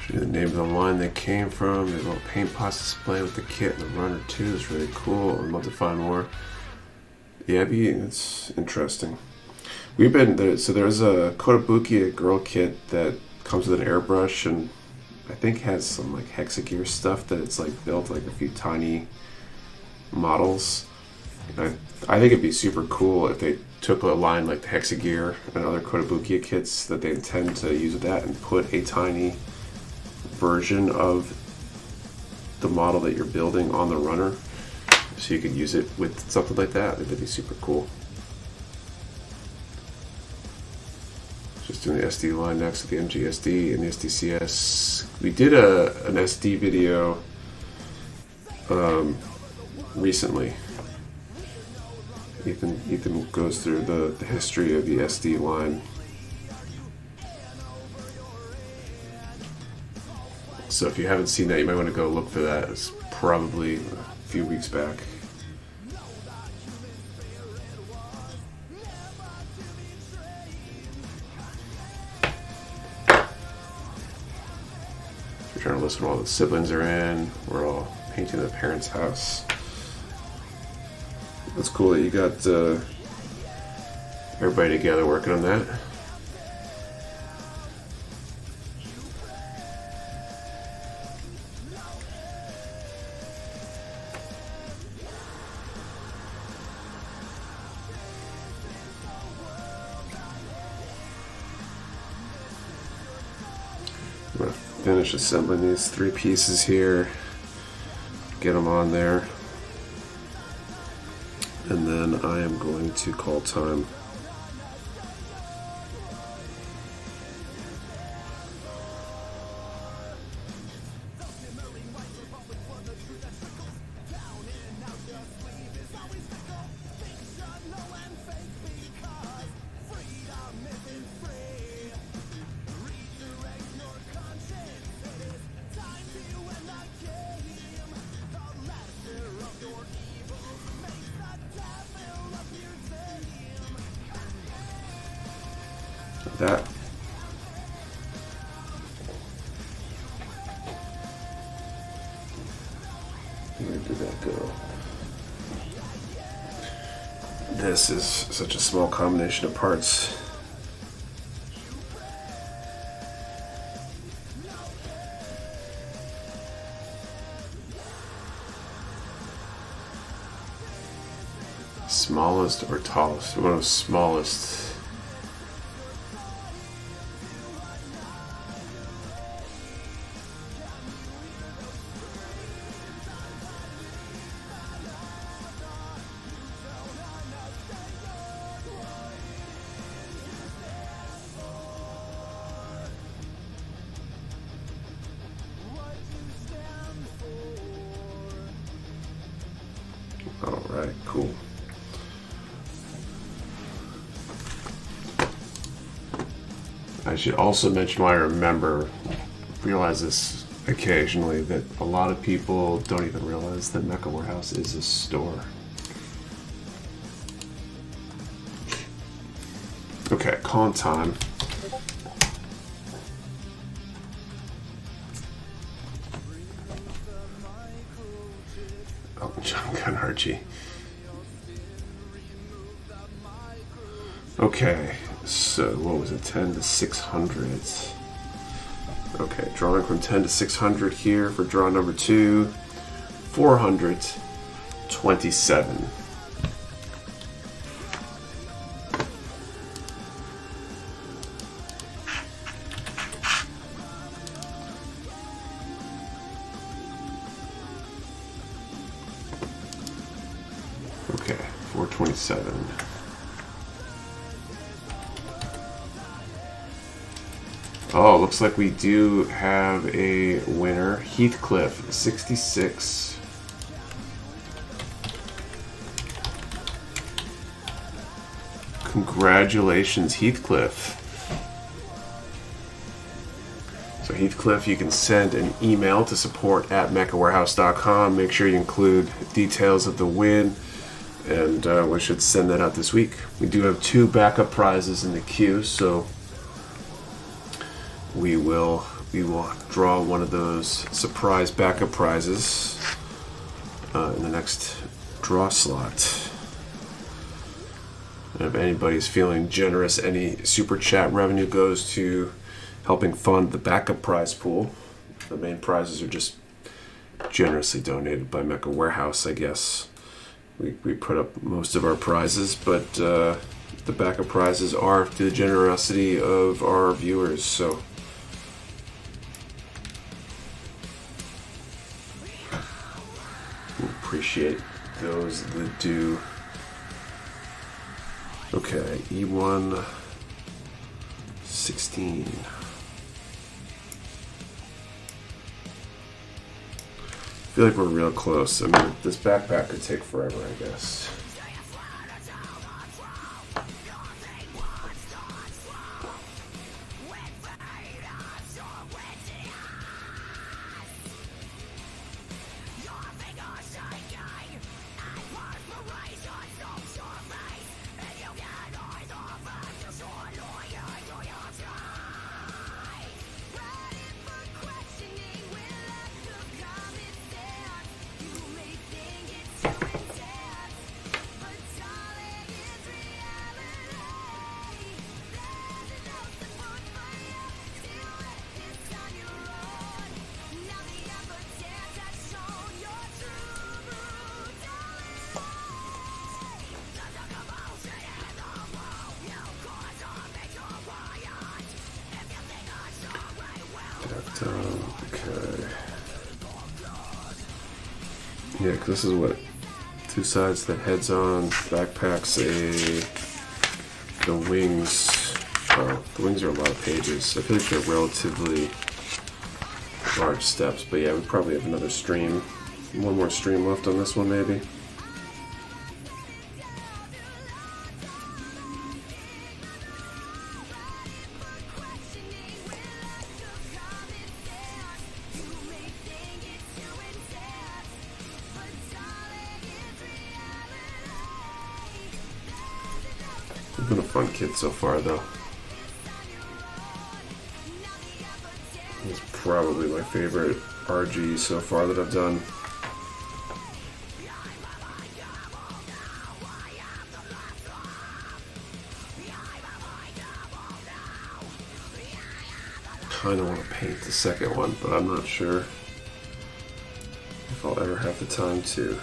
The name of the line they came from, the little paint pots display with the kit and the runner too is really cool. I'd love to find more. Yeah, it's interesting. We've been there, so there's a Kotobuki, a girl kit that comes with an airbrush and I think has some like hexagear stuff that it's like built like a few tiny models. And I think it'd be super cool if they took a line like the hexagear and other Kotobuki kits that they intend to use with that and put a tiny version of the model that you're building on the runner so you could use it with something like that. That'd be super cool. Just doing the SD line next to the MG SD and the SDCS. We did an SD video recently. Ethan goes through the history of the SD line. So if you haven't seen that, you might want to go look for that. It's probably a few weeks back. We're trying to listen to all the siblings are in. We're all painting the parents' house. That's cool that you got everybody together working on that. I'm going to finish assembling these 3 pieces here, get them on there, and then I am going to call time. That where did that go? This is such a small combination of parts. Smallest or tallest? One of the smallest. I should also mention, while I realize this occasionally, that a lot of people don't even realize that Mecha Warehouse is a store. Okay, calling time. Oh, John Gunn Archie. Okay, so what was it? 10 to 600. Okay, drawing from 10 to 600 here for draw number 2. 427. Okay, 427. Oh, looks like we do have a winner. Heathcliff, 66. Congratulations, Heathcliff. So Heathcliff, you can send an email to support@mechawarehouse.com. Make sure you include details of the win, and we should send that out this week. We do have 2 backup prizes in the queue, so we will draw one of those surprise backup prizes in the next draw slot. And if anybody's feeling generous, any super chat revenue goes to helping fund the backup prize pool. The main prizes are just generously donated by Mecha Warehouse, I guess. We put up most of our prizes, but the backup prizes are to the generosity of our viewers, so appreciate those that do. Okay, E1 16. I feel like we're real close. I mean, this backpack could take forever, I guess. Okay. Yeah, because this is what 2 sides that heads on, backpacks the wings. Oh, the wings are a lot of pages. I feel like they're relatively large steps, but yeah, we probably have another stream, one more stream left on this one, maybe. It's been a fun kit so far, though. It's probably my favorite RG so far that I've done. Kind of want to paint the second one, but I'm not sure if I'll ever have the time to.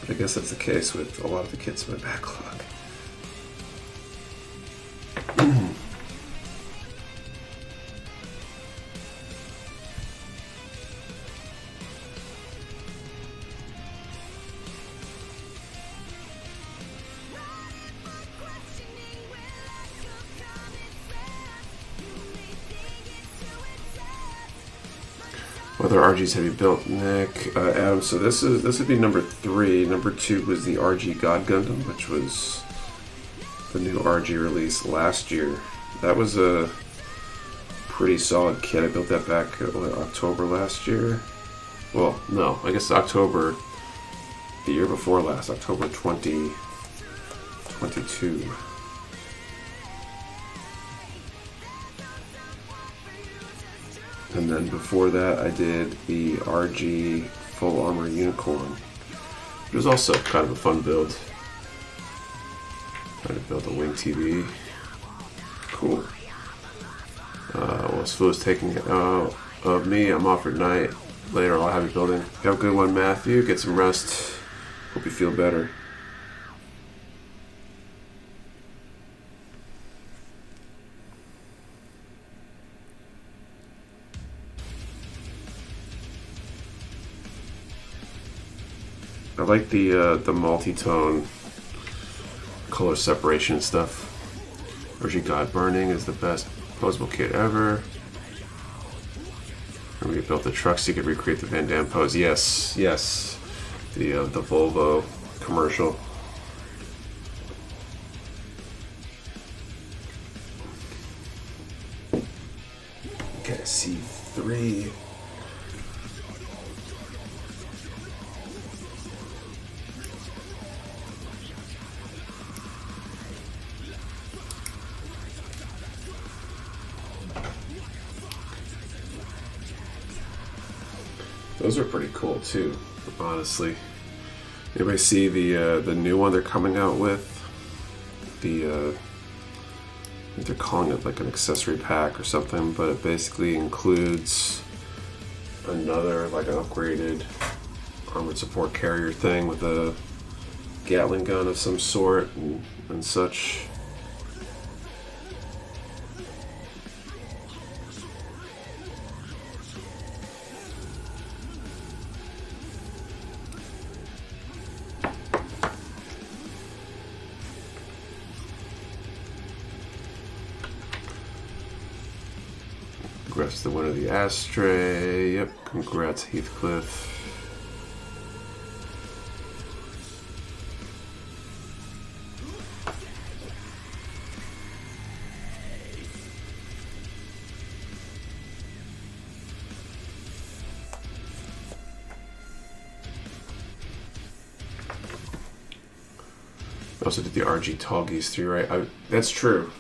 But I guess that's the case with a lot of the kits in my backlog. What other RGs have you built, Nick? Adam, so this would be number 3. Number 2 was the RG God Gundam, which was the new RG release last year. That was a pretty solid kit. I built that back October last year. Well, no, I guess October the year before last, October 2022. And then before that, I did the RG Full Armor Unicorn. It was also kind of a fun build. Trying to build a Wing TV. Cool. Well, Sfu's taking it out of me. I'm off for tonight. Later, I'll have you building. Have a good one, Matthew. Get some rest. Hope you feel better. I like the multi-tone color separation stuff. Orgy God Burning is the best posable kit ever. And we built the truck so you could recreate the Van Damme pose. Yes, yes. The Volvo commercial. Okay, C3. Those are pretty cool too, honestly. Anybody see the new one they're coming out with? I think they're calling it like an accessory pack or something, but it basically includes another like an upgraded armored support carrier thing with a Gatling gun of some sort and such. Congrats to the winner of the Astray. Yep, congrats Heathcliff. I also did the RG Tallgeese 3, right? That's true.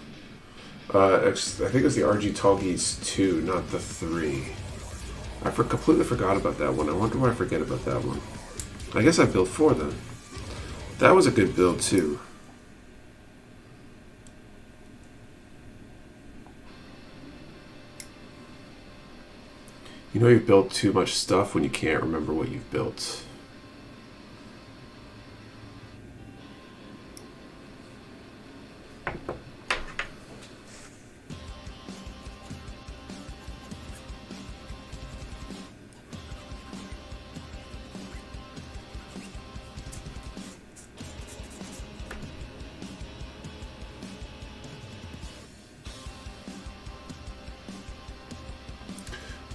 I think it's the RG Tallgeese 2, not the 3. I completely forgot about that one. I wonder why I forget about that one. I guess I built 4 then. That was a good build too. You know you've built too much stuff when you can't remember what you've built.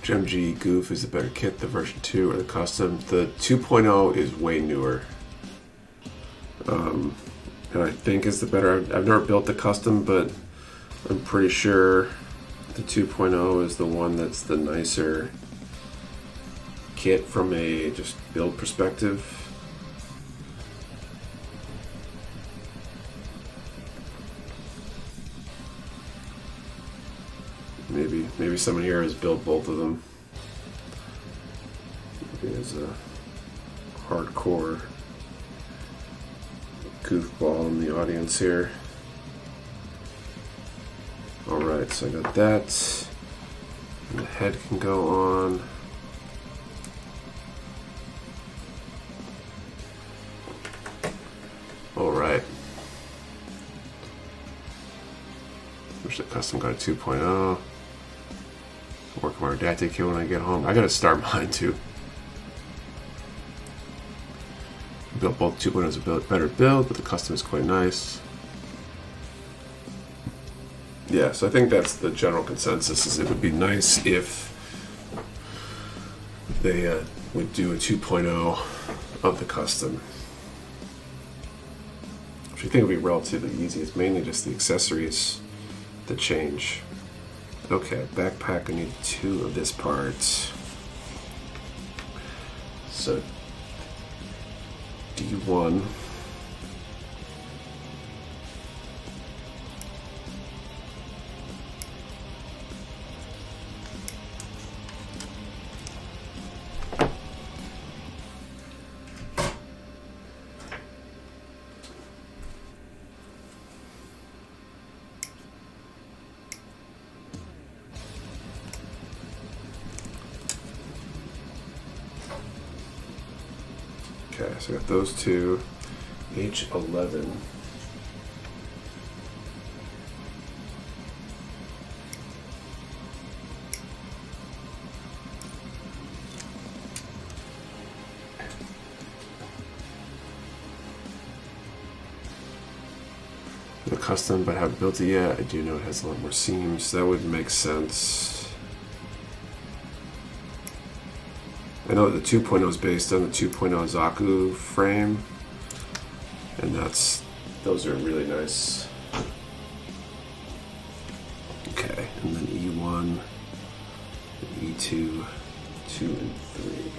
MG Goof is the better kit, the version 2 or the custom. The 2.0 is way newer. And I think is the better. I've never built the custom, but I'm pretty sure the 2.0 is the one that's the nicer kit from a just build perspective. Maybe someone here has built both of them. Maybe there's a hardcore goofball in the audience here. Alright, so I got that. And the head can go on. Alright. Wish the custom got a 2.0. Work on my redacted kit when I get home. I gotta start mine too. Built both 2.0s a better build, but the custom is quite nice. Yeah, so I think that's the general consensus, is it would be nice if they would do a 2.0 of the custom. Which I think would be relatively easy. It's mainly just the accessories the change. Okay, backpack, I need 2 of this part. So D1. Okay, so I got those 2. H11. The custom, but I haven't built it yet. I do know it has a lot more seams. That would make sense. I know the 2.0 is based on the 2.0 Zaku frame, and those are really nice. Okay, and then E1, E2, 2 and 3.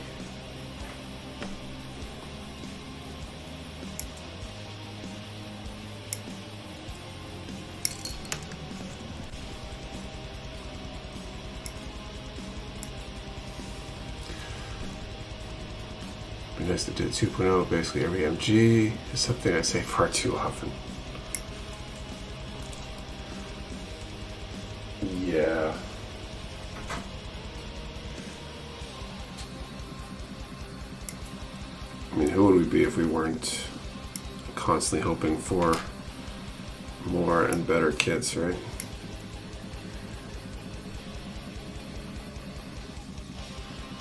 Be nice to do 2.0, basically every MG is something I say far too often. Yeah. I mean, who would we be if we weren't constantly hoping for more and better kits, right?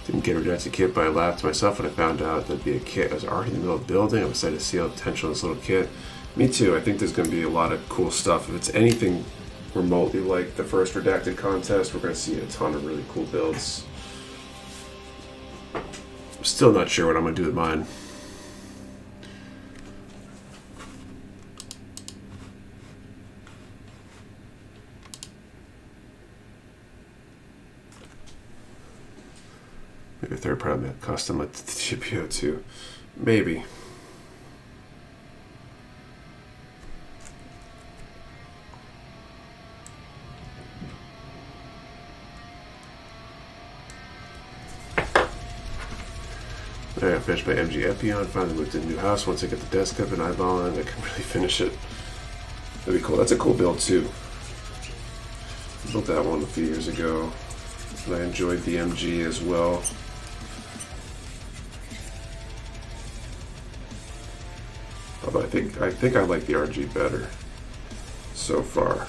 Didn't get a rejected kit, but I laughed to myself when I found out there'd be a kit. I was already in the middle of building. I'm excited to see all the potential in this little kit. Me too. I think there's going to be a lot of cool stuff. If it's anything remotely like the first Redacted contest, we're going to see a ton of really cool builds. I'm still not sure what I'm going to do with mine. Maybe a third party custom like the GPO too. Maybe. Alright, I finished my MG Epion, finally moved to a new house. Once I get the desk up and eyeballing, I can really finish it. That'd be cool. That's a cool build too. I built that one a few years ago. And I enjoyed the MG as well. Although I think I like the RG better so far.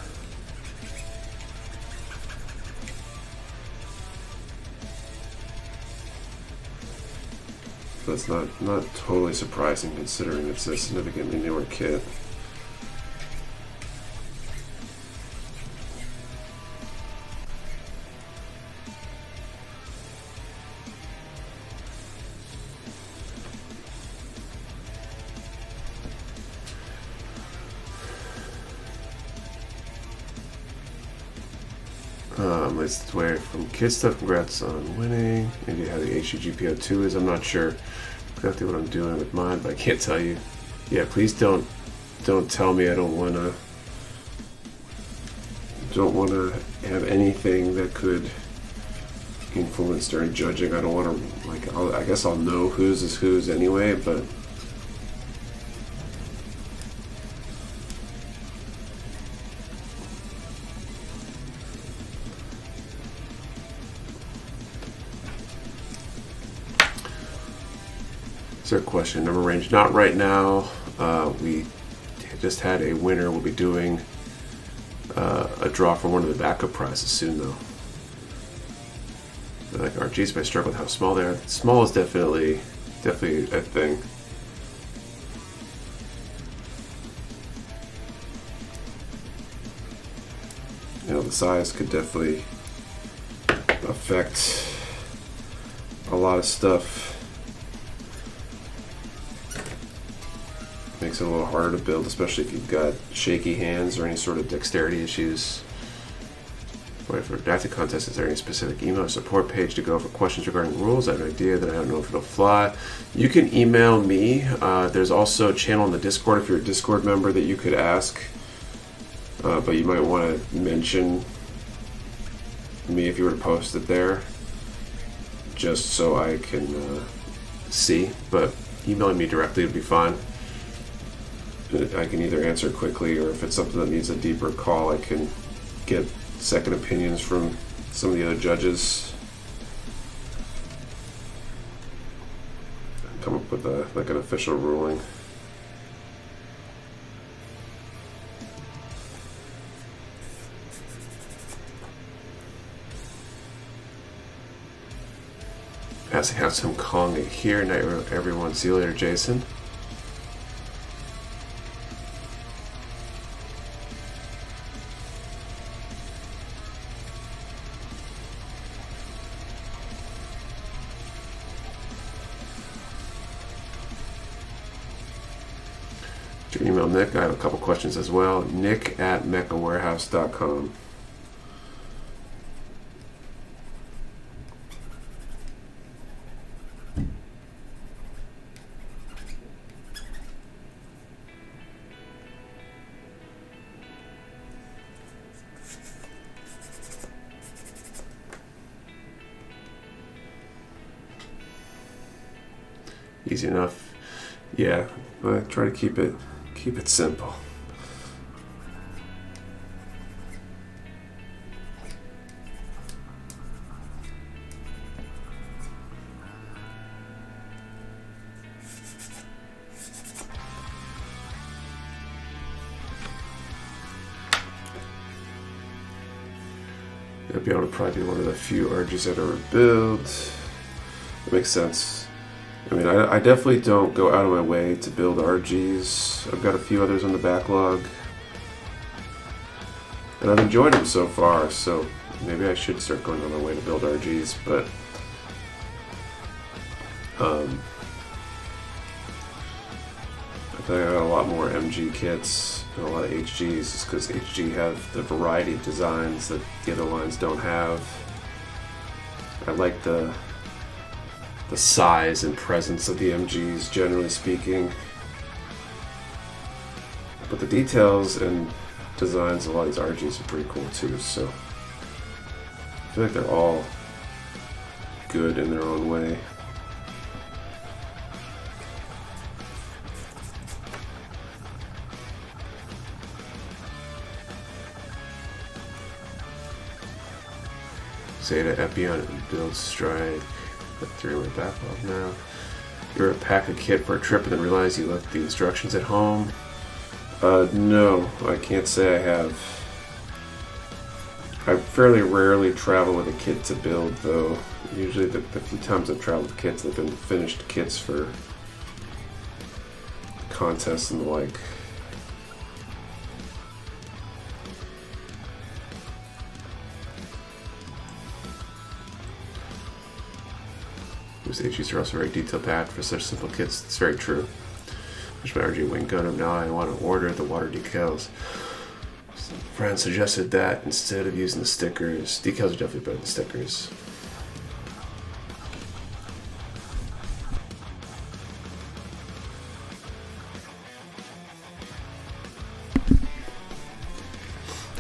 That's not totally surprising considering it's a significantly newer kit. Let's away from kid stuff. Congrats on winning. Maybe how the HGPO2 is. I'm not sure exactly what I'm doing with mine, but I can't tell you. Yeah, please don't tell me. I don't want to have anything that could influence during judging. I don't want to I guess I'll know whose is whose anyway, but. Third question, number range, not right now. We just had a winner. We'll be doing a draw for one of the backup prizes soon, though. I like RGs, but I struggle with how small they are. Small is definitely a thing. You know, the size could definitely affect a lot of stuff. Makes it a little harder to build, especially if you've got shaky hands or any sort of dexterity issues. Wait for redacted contest. Is there any specific email or support page to go for questions regarding rules? I have an idea that I don't know if it'll fly. You can email me. There's also a channel in the Discord if you're a Discord member that you could ask. But you might want to mention me if you were to post it there, just so I can see. But emailing me directly would be fine. I can either answer quickly, or if it's something that needs a deeper call, I can get second opinions from some of the other judges. Come up with like an official ruling. Passing out some Kong here. Night everyone. See you later, Jason. You can email Nick. I have a couple questions as well. Nick at mechawarehouse.com. Easy enough. Yeah, but try to keep it simple. You'll be able to probably be one of the few RGs that ever build. It makes sense. I mean, I definitely don't go out of my way to build RGs. I've got a few others on the backlog, and I've enjoyed them so far, so maybe I should start going on my way to build RGs, but I think I got a lot more MG kits and a lot of HGs, just because HG have the variety of designs that the other lines don't have. I like the size and presence of the MGs, generally speaking. But the details and designs of a lot of these RGs are pretty cool too, so I feel like they're all good in their own way. Zeta, Epion, and Build Strike. The 3-way backlog now. You're a pack a kit for a trip and then realize you left the instructions at home. No, I can't say I have. I fairly rarely travel with a kit to build, though. Usually the few times I've traveled with kits, they've been finished kits for contests and the like. Those HGs are also very detailed packed for such simple kits. It's very true. There's my RG Wing Gundam. Now I want to order the water decals. Some friend suggested that instead of using the stickers. Decals are definitely better than stickers.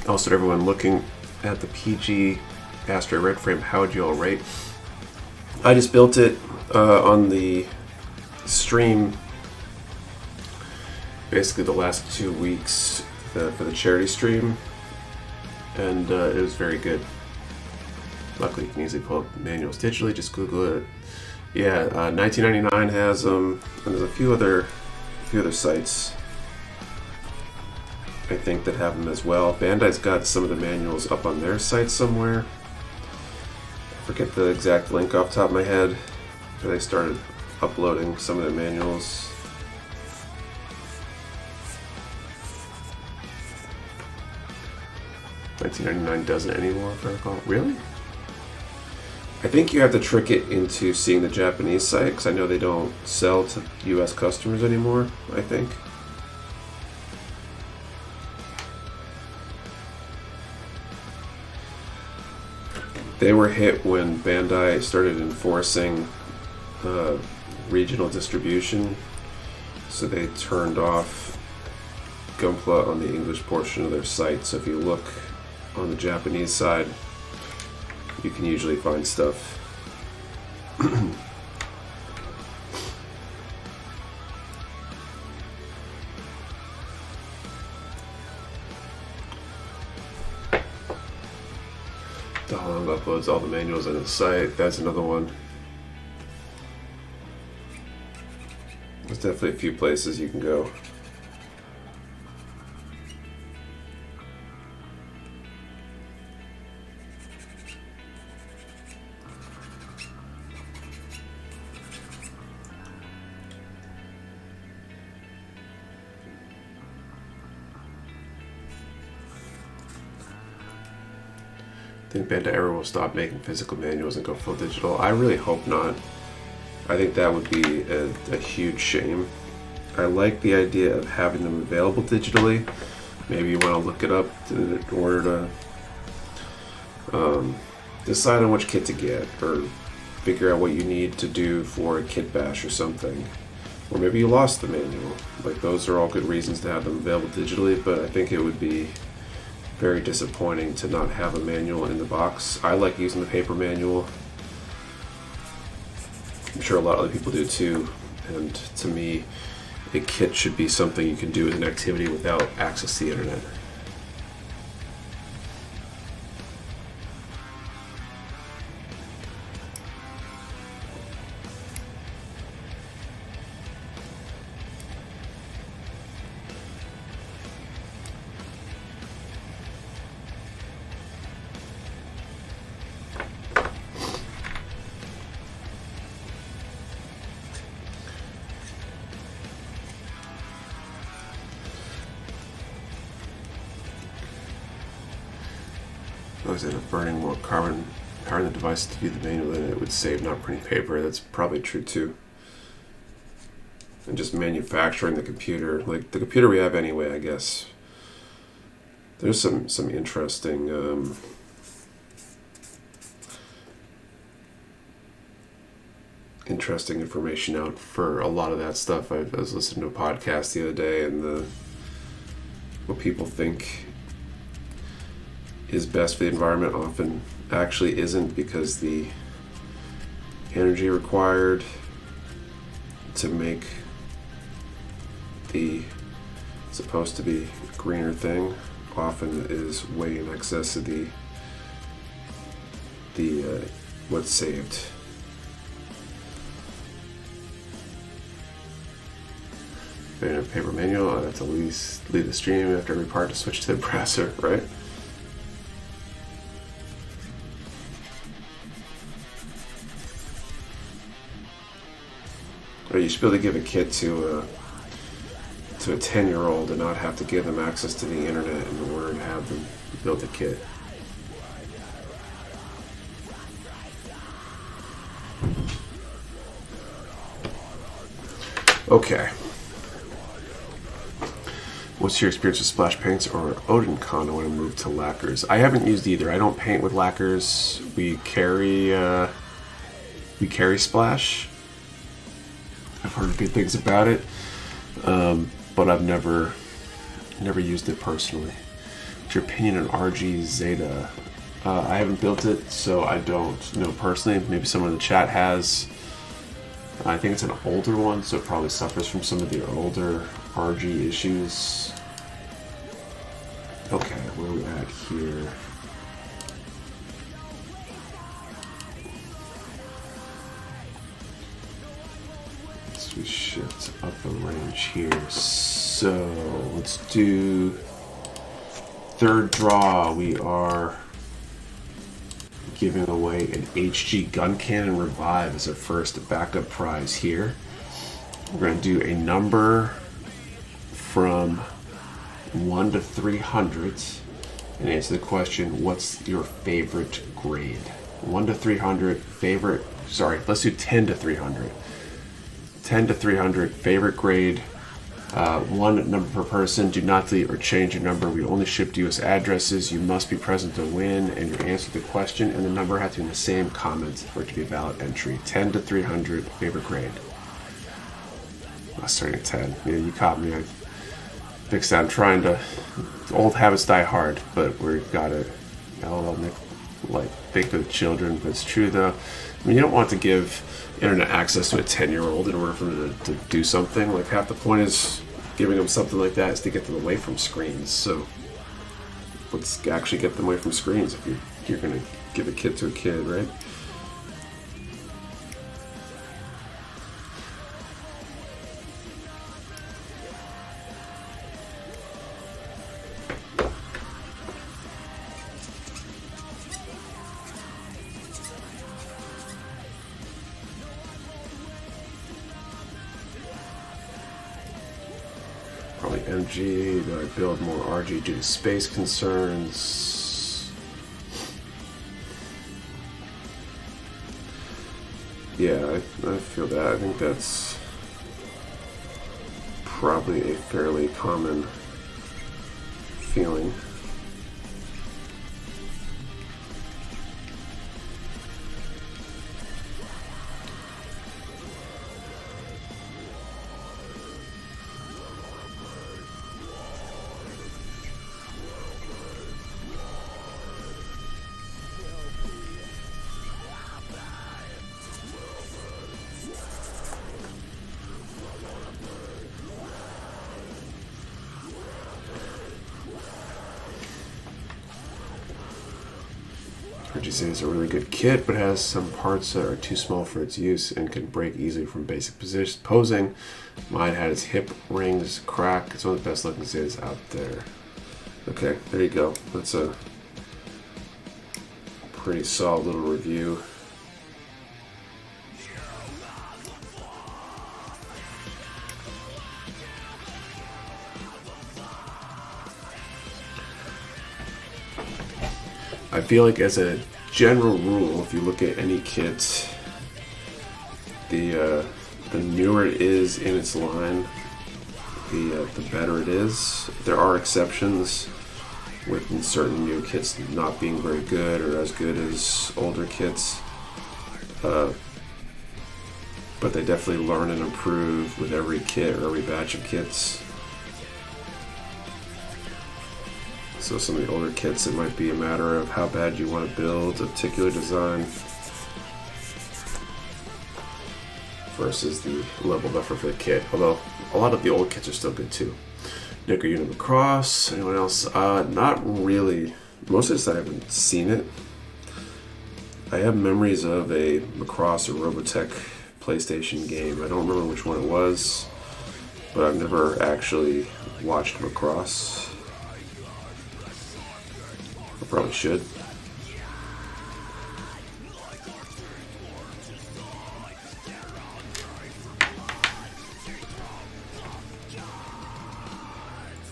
Also, to everyone looking at the PG Astray Red Frame, how would you all rate? I just built it on the stream basically the last 2 weeks for the charity stream, and it was very good. Luckily you can easily pull up manuals digitally, just Google it. Yeah, 1999 has them, and there's a few other sites I think that have them as well. Bandai's got some of the manuals up on their site somewhere. Forget the exact link off the top of my head, but they started uploading some of their manuals. $19.99 doesn't anymore, if I recall. Really? I think you have to trick it into seeing the Japanese site, because I know they don't sell to US customers anymore, I think. They were hit when Bandai started enforcing regional distribution, so they turned off Gunpla on the English portion of their site. So if you look on the Japanese side, you can usually find stuff. Dahlong uploads all the manuals on his site. That's another one. There's definitely a few places you can go. I think Bandai ever will stop making physical manuals and go full digital. I really hope not. I think that would be a huge shame. I like the idea of having them available digitally. Maybe you want to look it up in order to decide on which kit to get, or figure out what you need to do for a kit bash or something. Or maybe you lost the manual. Like, those are all good reasons to have them available digitally, but I think it would be very disappointing to not have a manual in the box. I like using the paper manual. I'm sure a lot of other people do too. And to me, a kit should be something you can do as an activity without access to the internet. Always end up burning more carbon powering the device to view the manual than it would save not printing paper. That's probably true too. And just manufacturing the computer, like the computer we have anyway, I guess. There's some interesting interesting information out for a lot of that stuff. I was listening to a podcast the other day, and what people think is best for the environment often actually isn't, because the energy required to make the supposed to be greener thing often is way in excess of the what's saved. In a paper manual, I have to leave the stream after every part to switch to the browser, right? Or you should be able to give a kit to a 10-year-old and not have to give them access to the internet in order to have them build a kit. Okay. What's your experience with splash paints or Odin-Con when I move to lacquers? I haven't used either. I don't paint with lacquers. We carry splash. I've heard good things about it, but I've never used it personally. What's your opinion on RG Zeta? I haven't built it, so I don't know personally. Maybe someone in the chat has. I think it's an older one, so it probably suffers from some of the older RG issues. Okay, where are we at here? We shift up the range here. So let's do third draw. We are giving away an HG gun cannon revive as our first backup prize here. We're going to do a number from 1 to 300 and answer the question, what's your favorite grade? 1 to 300 favorite, sorry, let's do 10 to 300. 10 to 300 favorite grade One number per person. Do not delete or change your number. We only ship to U.S. addresses. You must be present to win, and your answer to the question and the number have to be in the same comments for it to be a valid entry. 10 to 300, favorite grade. I was starting at 10. Yeah, you caught me. I fixed that. I'm trying to... Old habits die hard, but we've got to... LOL, Nick, like, big with children. But it's true, though. I mean, you don't want to give internet access to a 10-year-old in order for them to do something. Like, half the point is giving them something like that is to get them away from screens. So let's actually get them away from screens if you're going to give a kid to a kid, right? Probably MG, do I build more RG due to space concerns? Yeah, I feel that. I think that's probably a fairly common feeling. Heard you say it's a really good kit, but has some parts that are too small for its use and can break easily from basic posing. Mine had its hip rings crack. It's one of the best looking Zids out there. Okay, there you go. That's a pretty solid little review. I feel like as a general rule, if you look at any kit, the newer it is in its line, the better it is. There are exceptions with certain new kits not being very good or as good as older kits, but they definitely learn and improve with every kit or every batch of kits. So some of the older kits, it might be a matter of how bad you want to build a particular design versus the level of effort for the kit. Although a lot of the old kits are still good too. Nick, are you into Macross? Anyone else? Not really. Most of this I haven't seen it. I have memories of a Macross or Robotech PlayStation game. I don't remember which one it was, but I've never actually watched Macross. I probably should.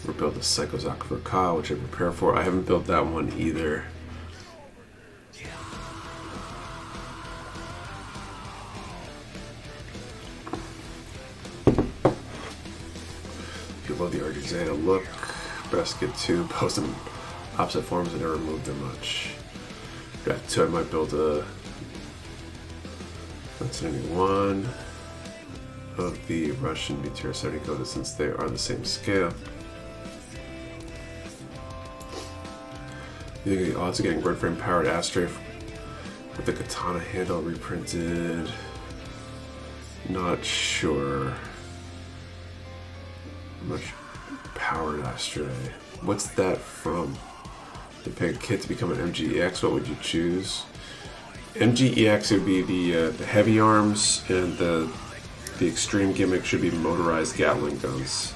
We're building a Psychozak for Ka, which I prepare for. I haven't built that one either. If you love the RG Zeta look, best get two. Post them opposite forms. I never moved them much. Got two. I might build a 1991 of the Russian BTR 70 code since they are the same scale. You think the odds of getting bird frame powered Astray with the katana handle reprinted? Not sure. Much powered Astray. What's that from? To pick a kit to become an MGEX, what would you choose? MGEX would be the heavy arms, and the extreme gimmick should be motorized Gatling guns.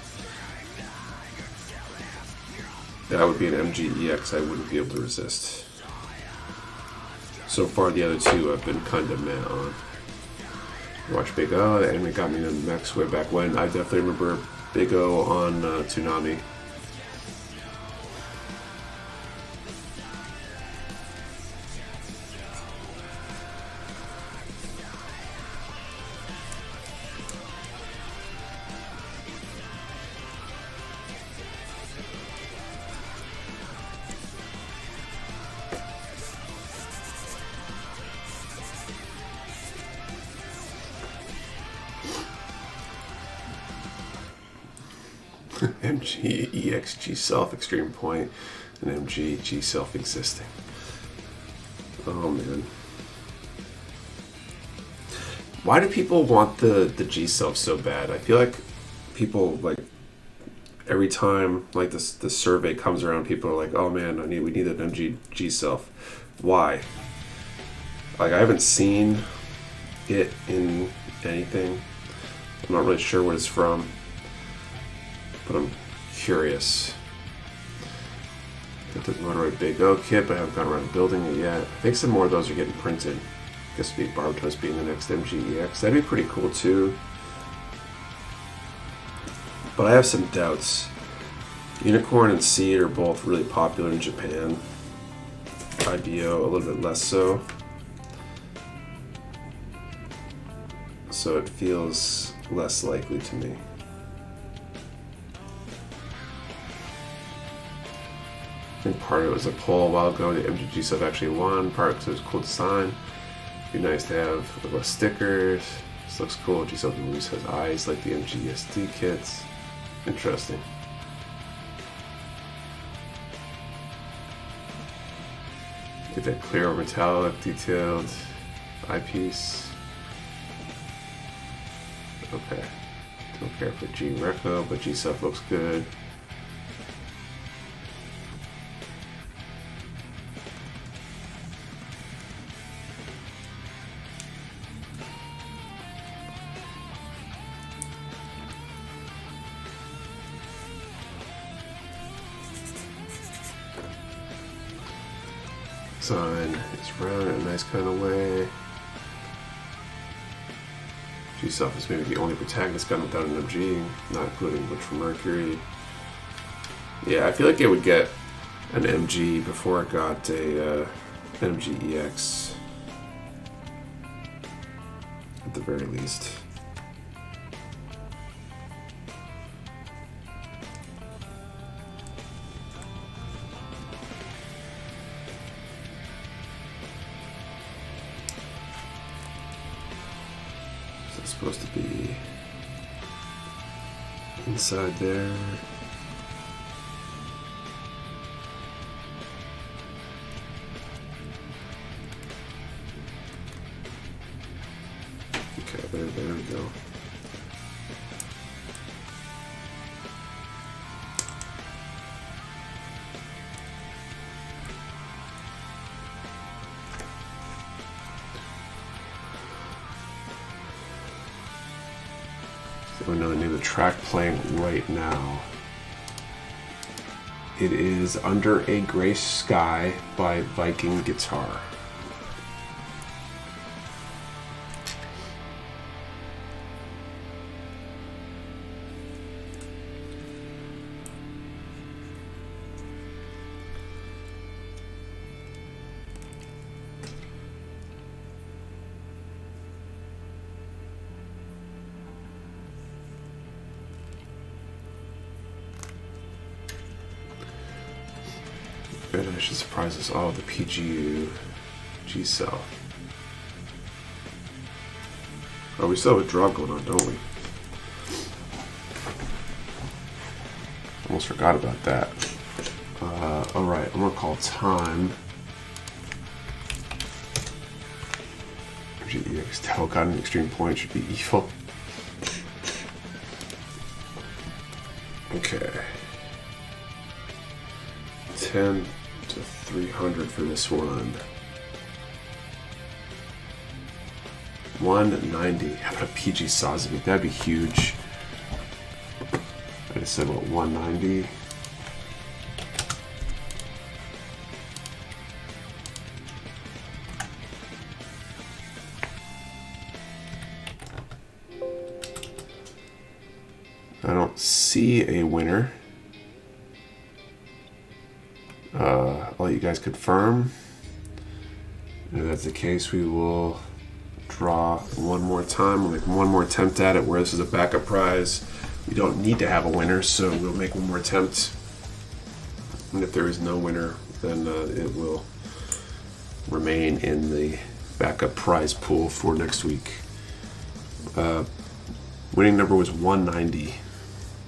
That would be an MGEX I wouldn't be able to resist. So far, the other two I've been kind of meh on. Watch Big O, the anime got me into mechs way back when. I definitely remember Big O on Toonami. MG EXG self extreme point and MG G self existing. Oh man. Why do people want the G self so bad? I feel like people like every time like this the survey comes around, people are like, oh man, we need an MG G self. Why? Like I haven't seen it in anything. I'm not really sure what it's from, but I'm curious. Got the Motorola Big O kit, but I haven't gone around building it yet. I think some more of those are getting printed. I guess it'd be Barbatos being the next MGEX. That'd be pretty cool too. But I have some doubts. Unicorn and Seed are both really popular in Japan. IBO a little bit less so. So it feels less likely to me. I think part of it was a poll a while ago. The MGG stuff actually won. Part because it was a cool design. Be nice to have less stickers. This looks cool. G Self Loose has eyes like the MGSD kits. Interesting. Get that clear metallic detailed eyepiece. Okay. Don't care for G Reco, but G Self looks good. Design is round in a nice kind of way. G-Self is maybe the only protagonist gun without an MG, not including Witch from Mercury. Yeah, I feel like it would get an MG before it got a MG EX. At the very least. Supposed to be inside there. Okay, there we go. We know the name of the track playing right now. It is Under a Gray Sky by Viking Guitar. And I should surprise us all, the PGU G-Cell. Oh, we still have a draw going on, don't we? Almost forgot about that. Alright, I'm gonna call time. GEX Telcon Extreme Point should be evil. Okay. 10 to 300 for this one. 190. How about a PG Sazumi? That'd be huge. I just said what, 190? I don't see a winner. I'll let you guys confirm. And if that's the case, we will draw one more time. We'll make one more attempt at it where this is a backup prize. We don't need to have a winner, so we'll make one more attempt. And if there is no winner, then it will remain in the backup prize pool for next week. Winning number was 190.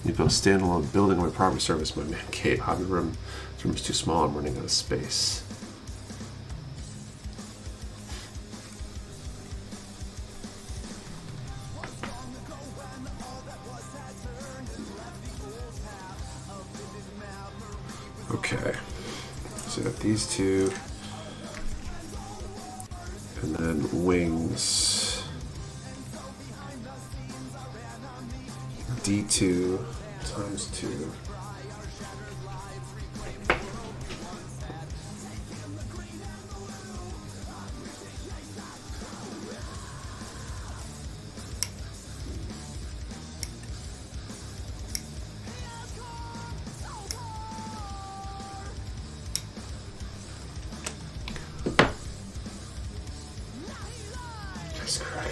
You build a standalone building with proper service. My man cave hobby room. This room is too small. I'm running out of space. Okay, so got these two, and then wings. D2 times 2. Nice crack.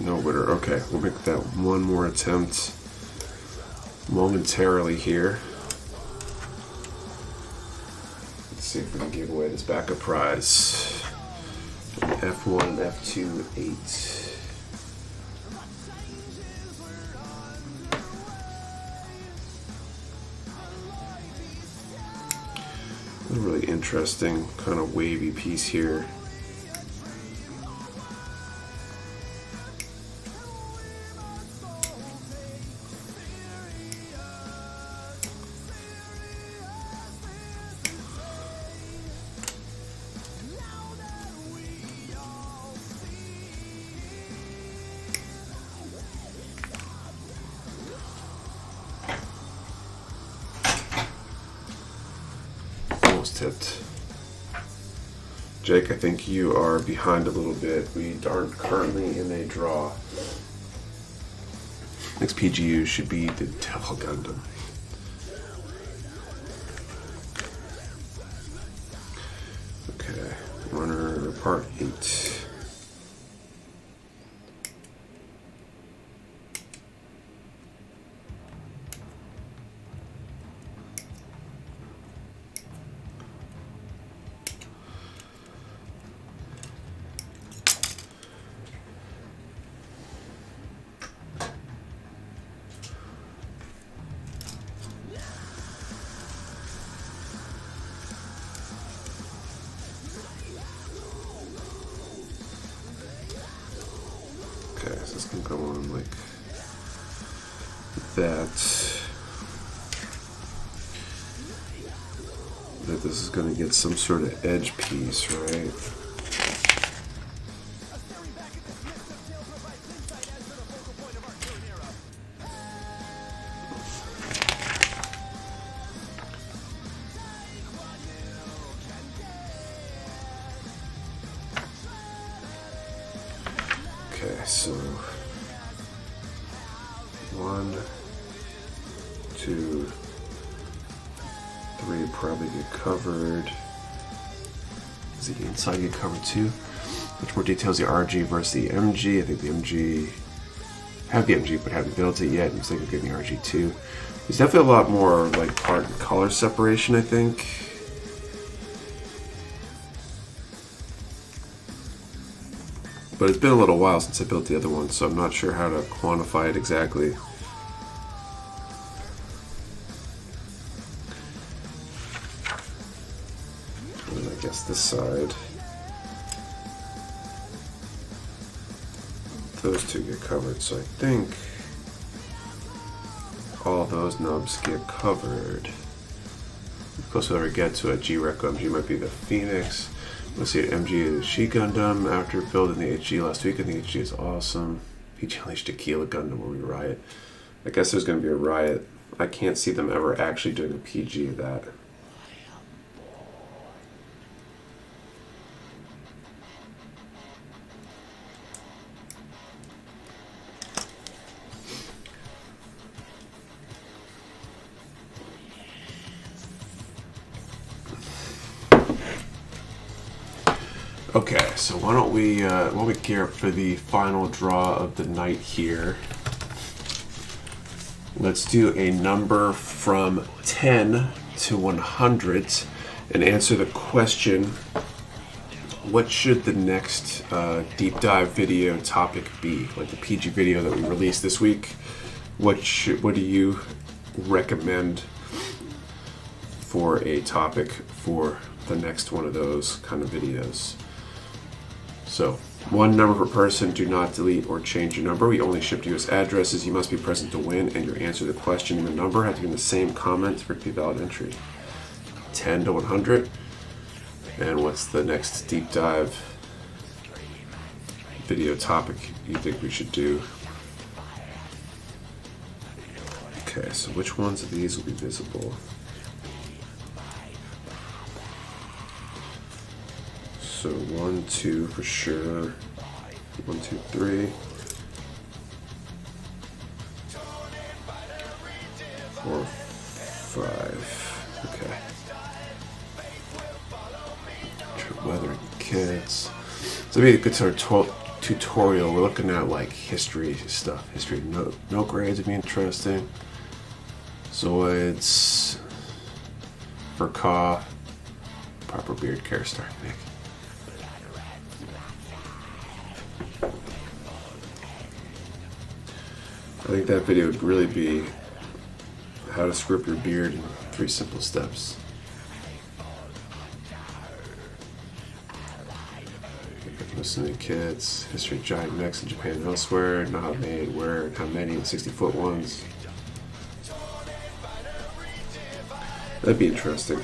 No winner. Okay, we'll make that one more attempt momentarily here. Let's see if we can give away this backup prize. F1 and F2 8. A really interesting kind of wavy piece here. Tipped. Jake, I think you are behind a little bit. We aren't currently in a draw. Next PGU should be the Devil Gundam. Okay, runner part 8. Okay, so this can go on like that. That this is going to get some sort of edge piece, right? Okay, so 1, 2, 3 probably get covered. Does the inside get covered too? Much more details the RG versus the MG. I think the MG, have the MG but haven't built it yet. I'm thinking of getting the RG too. There's definitely a lot more like part and color separation, I think. But it's been a little while since I built the other one, so I'm not sure how to quantify it exactly. And I guess this side, those two get covered, so I think all those nubs get covered. The closest we'll ever get to a G-Reco MG might be the Phoenix. Let's see, MG is She Gundam. After building the HG last week, I think HG is awesome. PG Unleashed Tequila Gundam where we riot. I guess there's going to be a riot. I can't see them ever actually doing a PG of that. Okay, so why don't we gear up for the final draw of the night here. Let's do a number from 10 to 100 and answer the question, what should the next deep dive video topic be? Like the PG video that we released this week, what do you recommend for a topic for the next one of those kind of videos? So, one number per person. Do not delete or change your number. We only ship US addresses. You must be present to win, and your answer to the question and the number have to be in the same comment for it to be a valid entry. 10 to 100. And what's the next deep dive video topic you think we should do? Okay, so which ones of these will be visible? So 1, 2 for sure. 1, 2, 3. 4, 5. Okay. Weather kids. So it'll be a good sort of tutorial. We're looking at like history stuff. History no grades would be interesting. Zoids. Furcaw. Proper beard care start, Nick. I think that video would really be how to screw up your beard in 3 simple steps. Listening to kids, history of giant mechs in Japan and elsewhere, know how made, where, and how many, the 60-foot ones. That'd be interesting.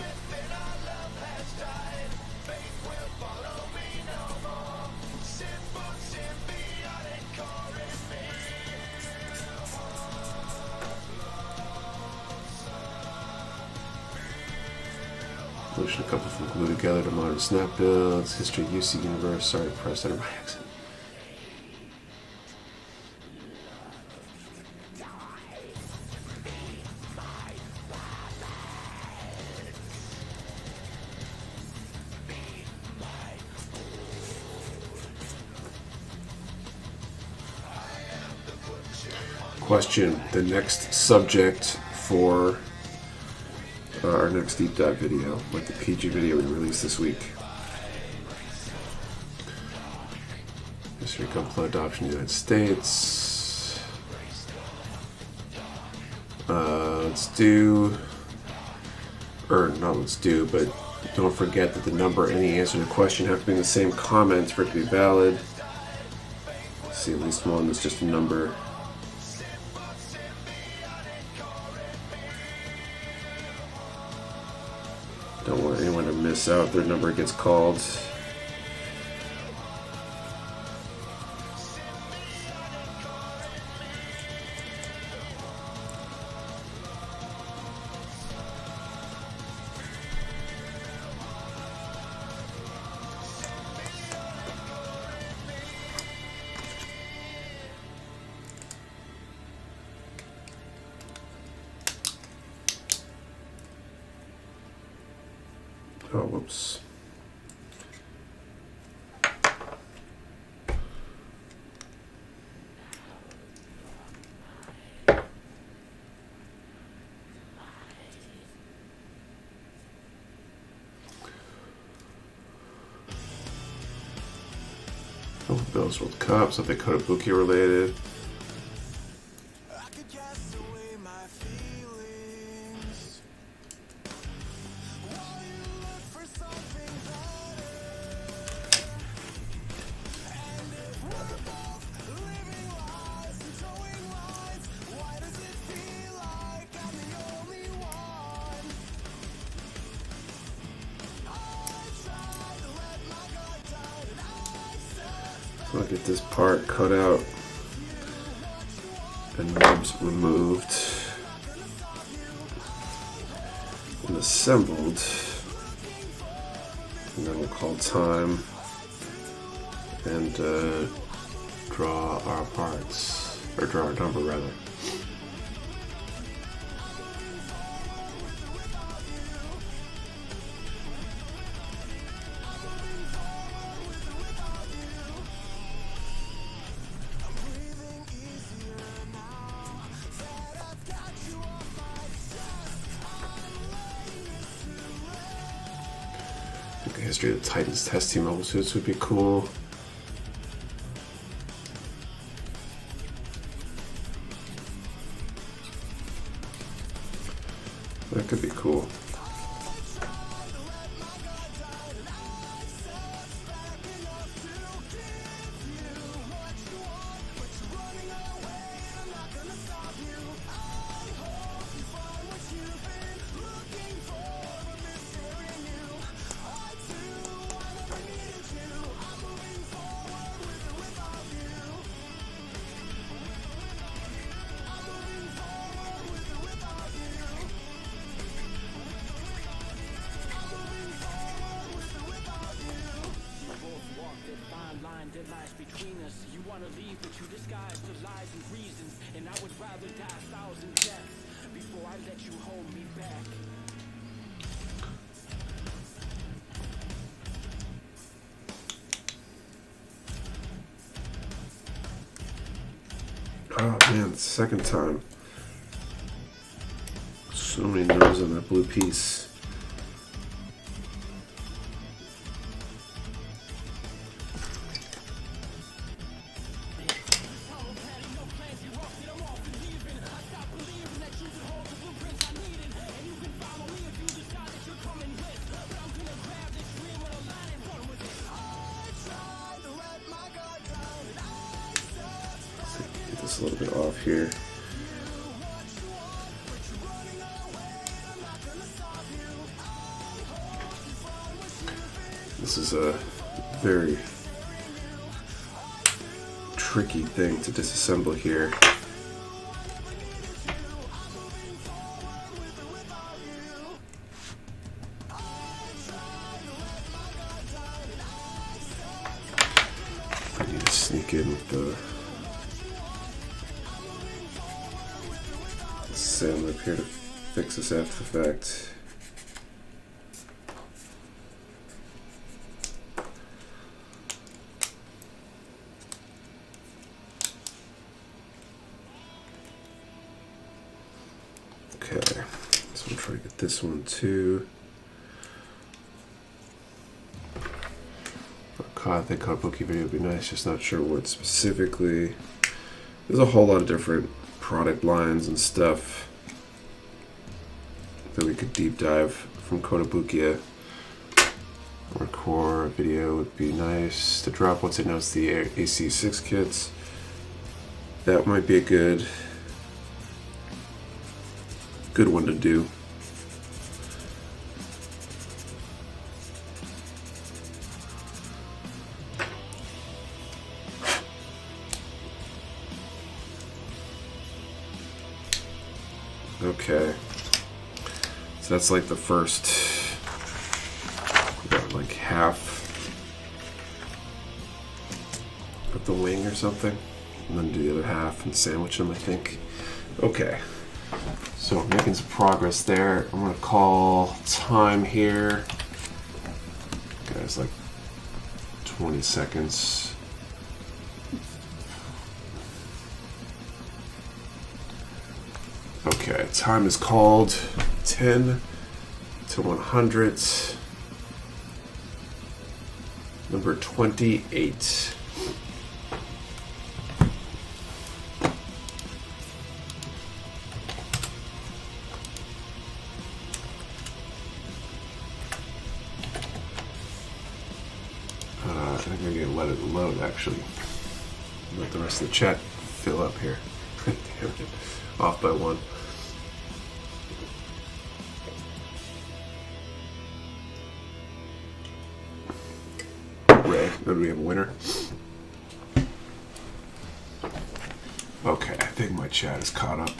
Solution a couple from glue together to modern snap builds. History of UC Universe. Sorry, pressed under my accent. Question: the next subject for our next deep dive video, like the PG video we released this week. History of gun flow adoption in the United States. But don't forget that the number and the answer to the question have to be in the same comments for it to be valid. Let's see, at least one that's just a number. Don't want anyone to miss out if their number gets called. Oh, whoops. Oh, Bill's World Cup, something Kotobuki related. So I'll get this part cut out and nubs removed and assembled, and then we'll call time and draw our parts, or draw our number rather. history of the Titans test team mobile suits would be cool. That could be cool. Oh man, it's the second time. So many no's on that blue piece. Get this a little bit off here. This is a very tricky thing to disassemble here. I need to sneak in with the sand up here to fix this after the fact. Okay, so I'm trying to get this one too. I think Kabuki video would be nice, just not sure what specifically. There's a whole lot of different product lines and stuff that we could deep dive from Kotobukiya. Or core video would be nice to drop once it knows the AC6 kits. That might be a good one to do. Okay, so that's like the first, like half of the wing or something, and then do the other half and sandwich them, I think. Okay, so we're making some progress there. I'm gonna call time here. Guys, like 20 seconds. Okay, time is called 10 to 100. Number 28. I think I'm gonna let it load actually. Let the rest of the chat fill up here. Damn it. Off by one. Ray, do we have a winner? Okay, I think my chat is caught up.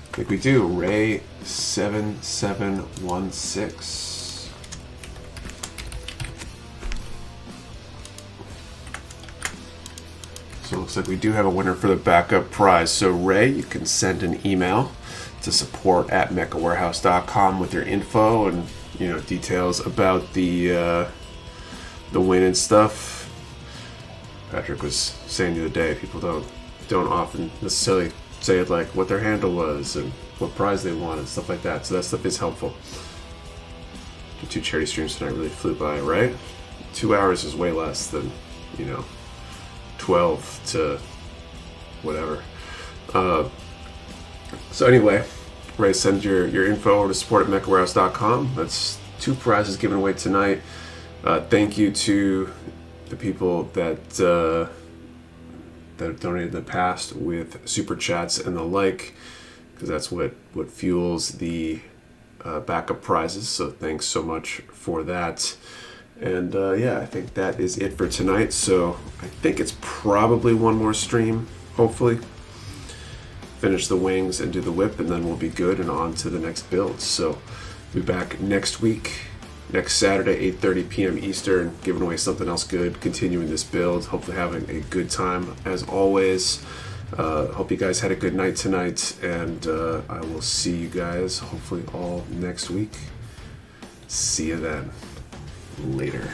I think we do. Ray 7716. So it looks like we do have a winner for the backup prize. So Ray, you can send an email to support@mechawarehouse.com with your info and details about the win and stuff. Patrick was saying the other day, people don't often necessarily say like what their handle was and what prize they won and stuff like that. So that stuff is helpful. The 2 charity streams tonight really flew by, right? 2 hours is way less than, 12 to whatever. So anyway, Ray, send your info over to support@mechawarehouse.com. That's 2 prizes given away tonight. Thank you to the people that have donated in the past with super chats and the like, because that's what fuels the backup prizes. So thanks so much for that. And yeah, I think that is it for tonight. So I think it's probably one more stream, hopefully. Finish the wings and do the whip, and then we'll be good and on to the next build. So we'll be back next week, next Saturday, 8:30 p.m. Eastern, giving away something else good, continuing this build, hopefully having a good time as always. Hope you guys had a good night tonight, and I will see you guys hopefully all next week. See you then. Later.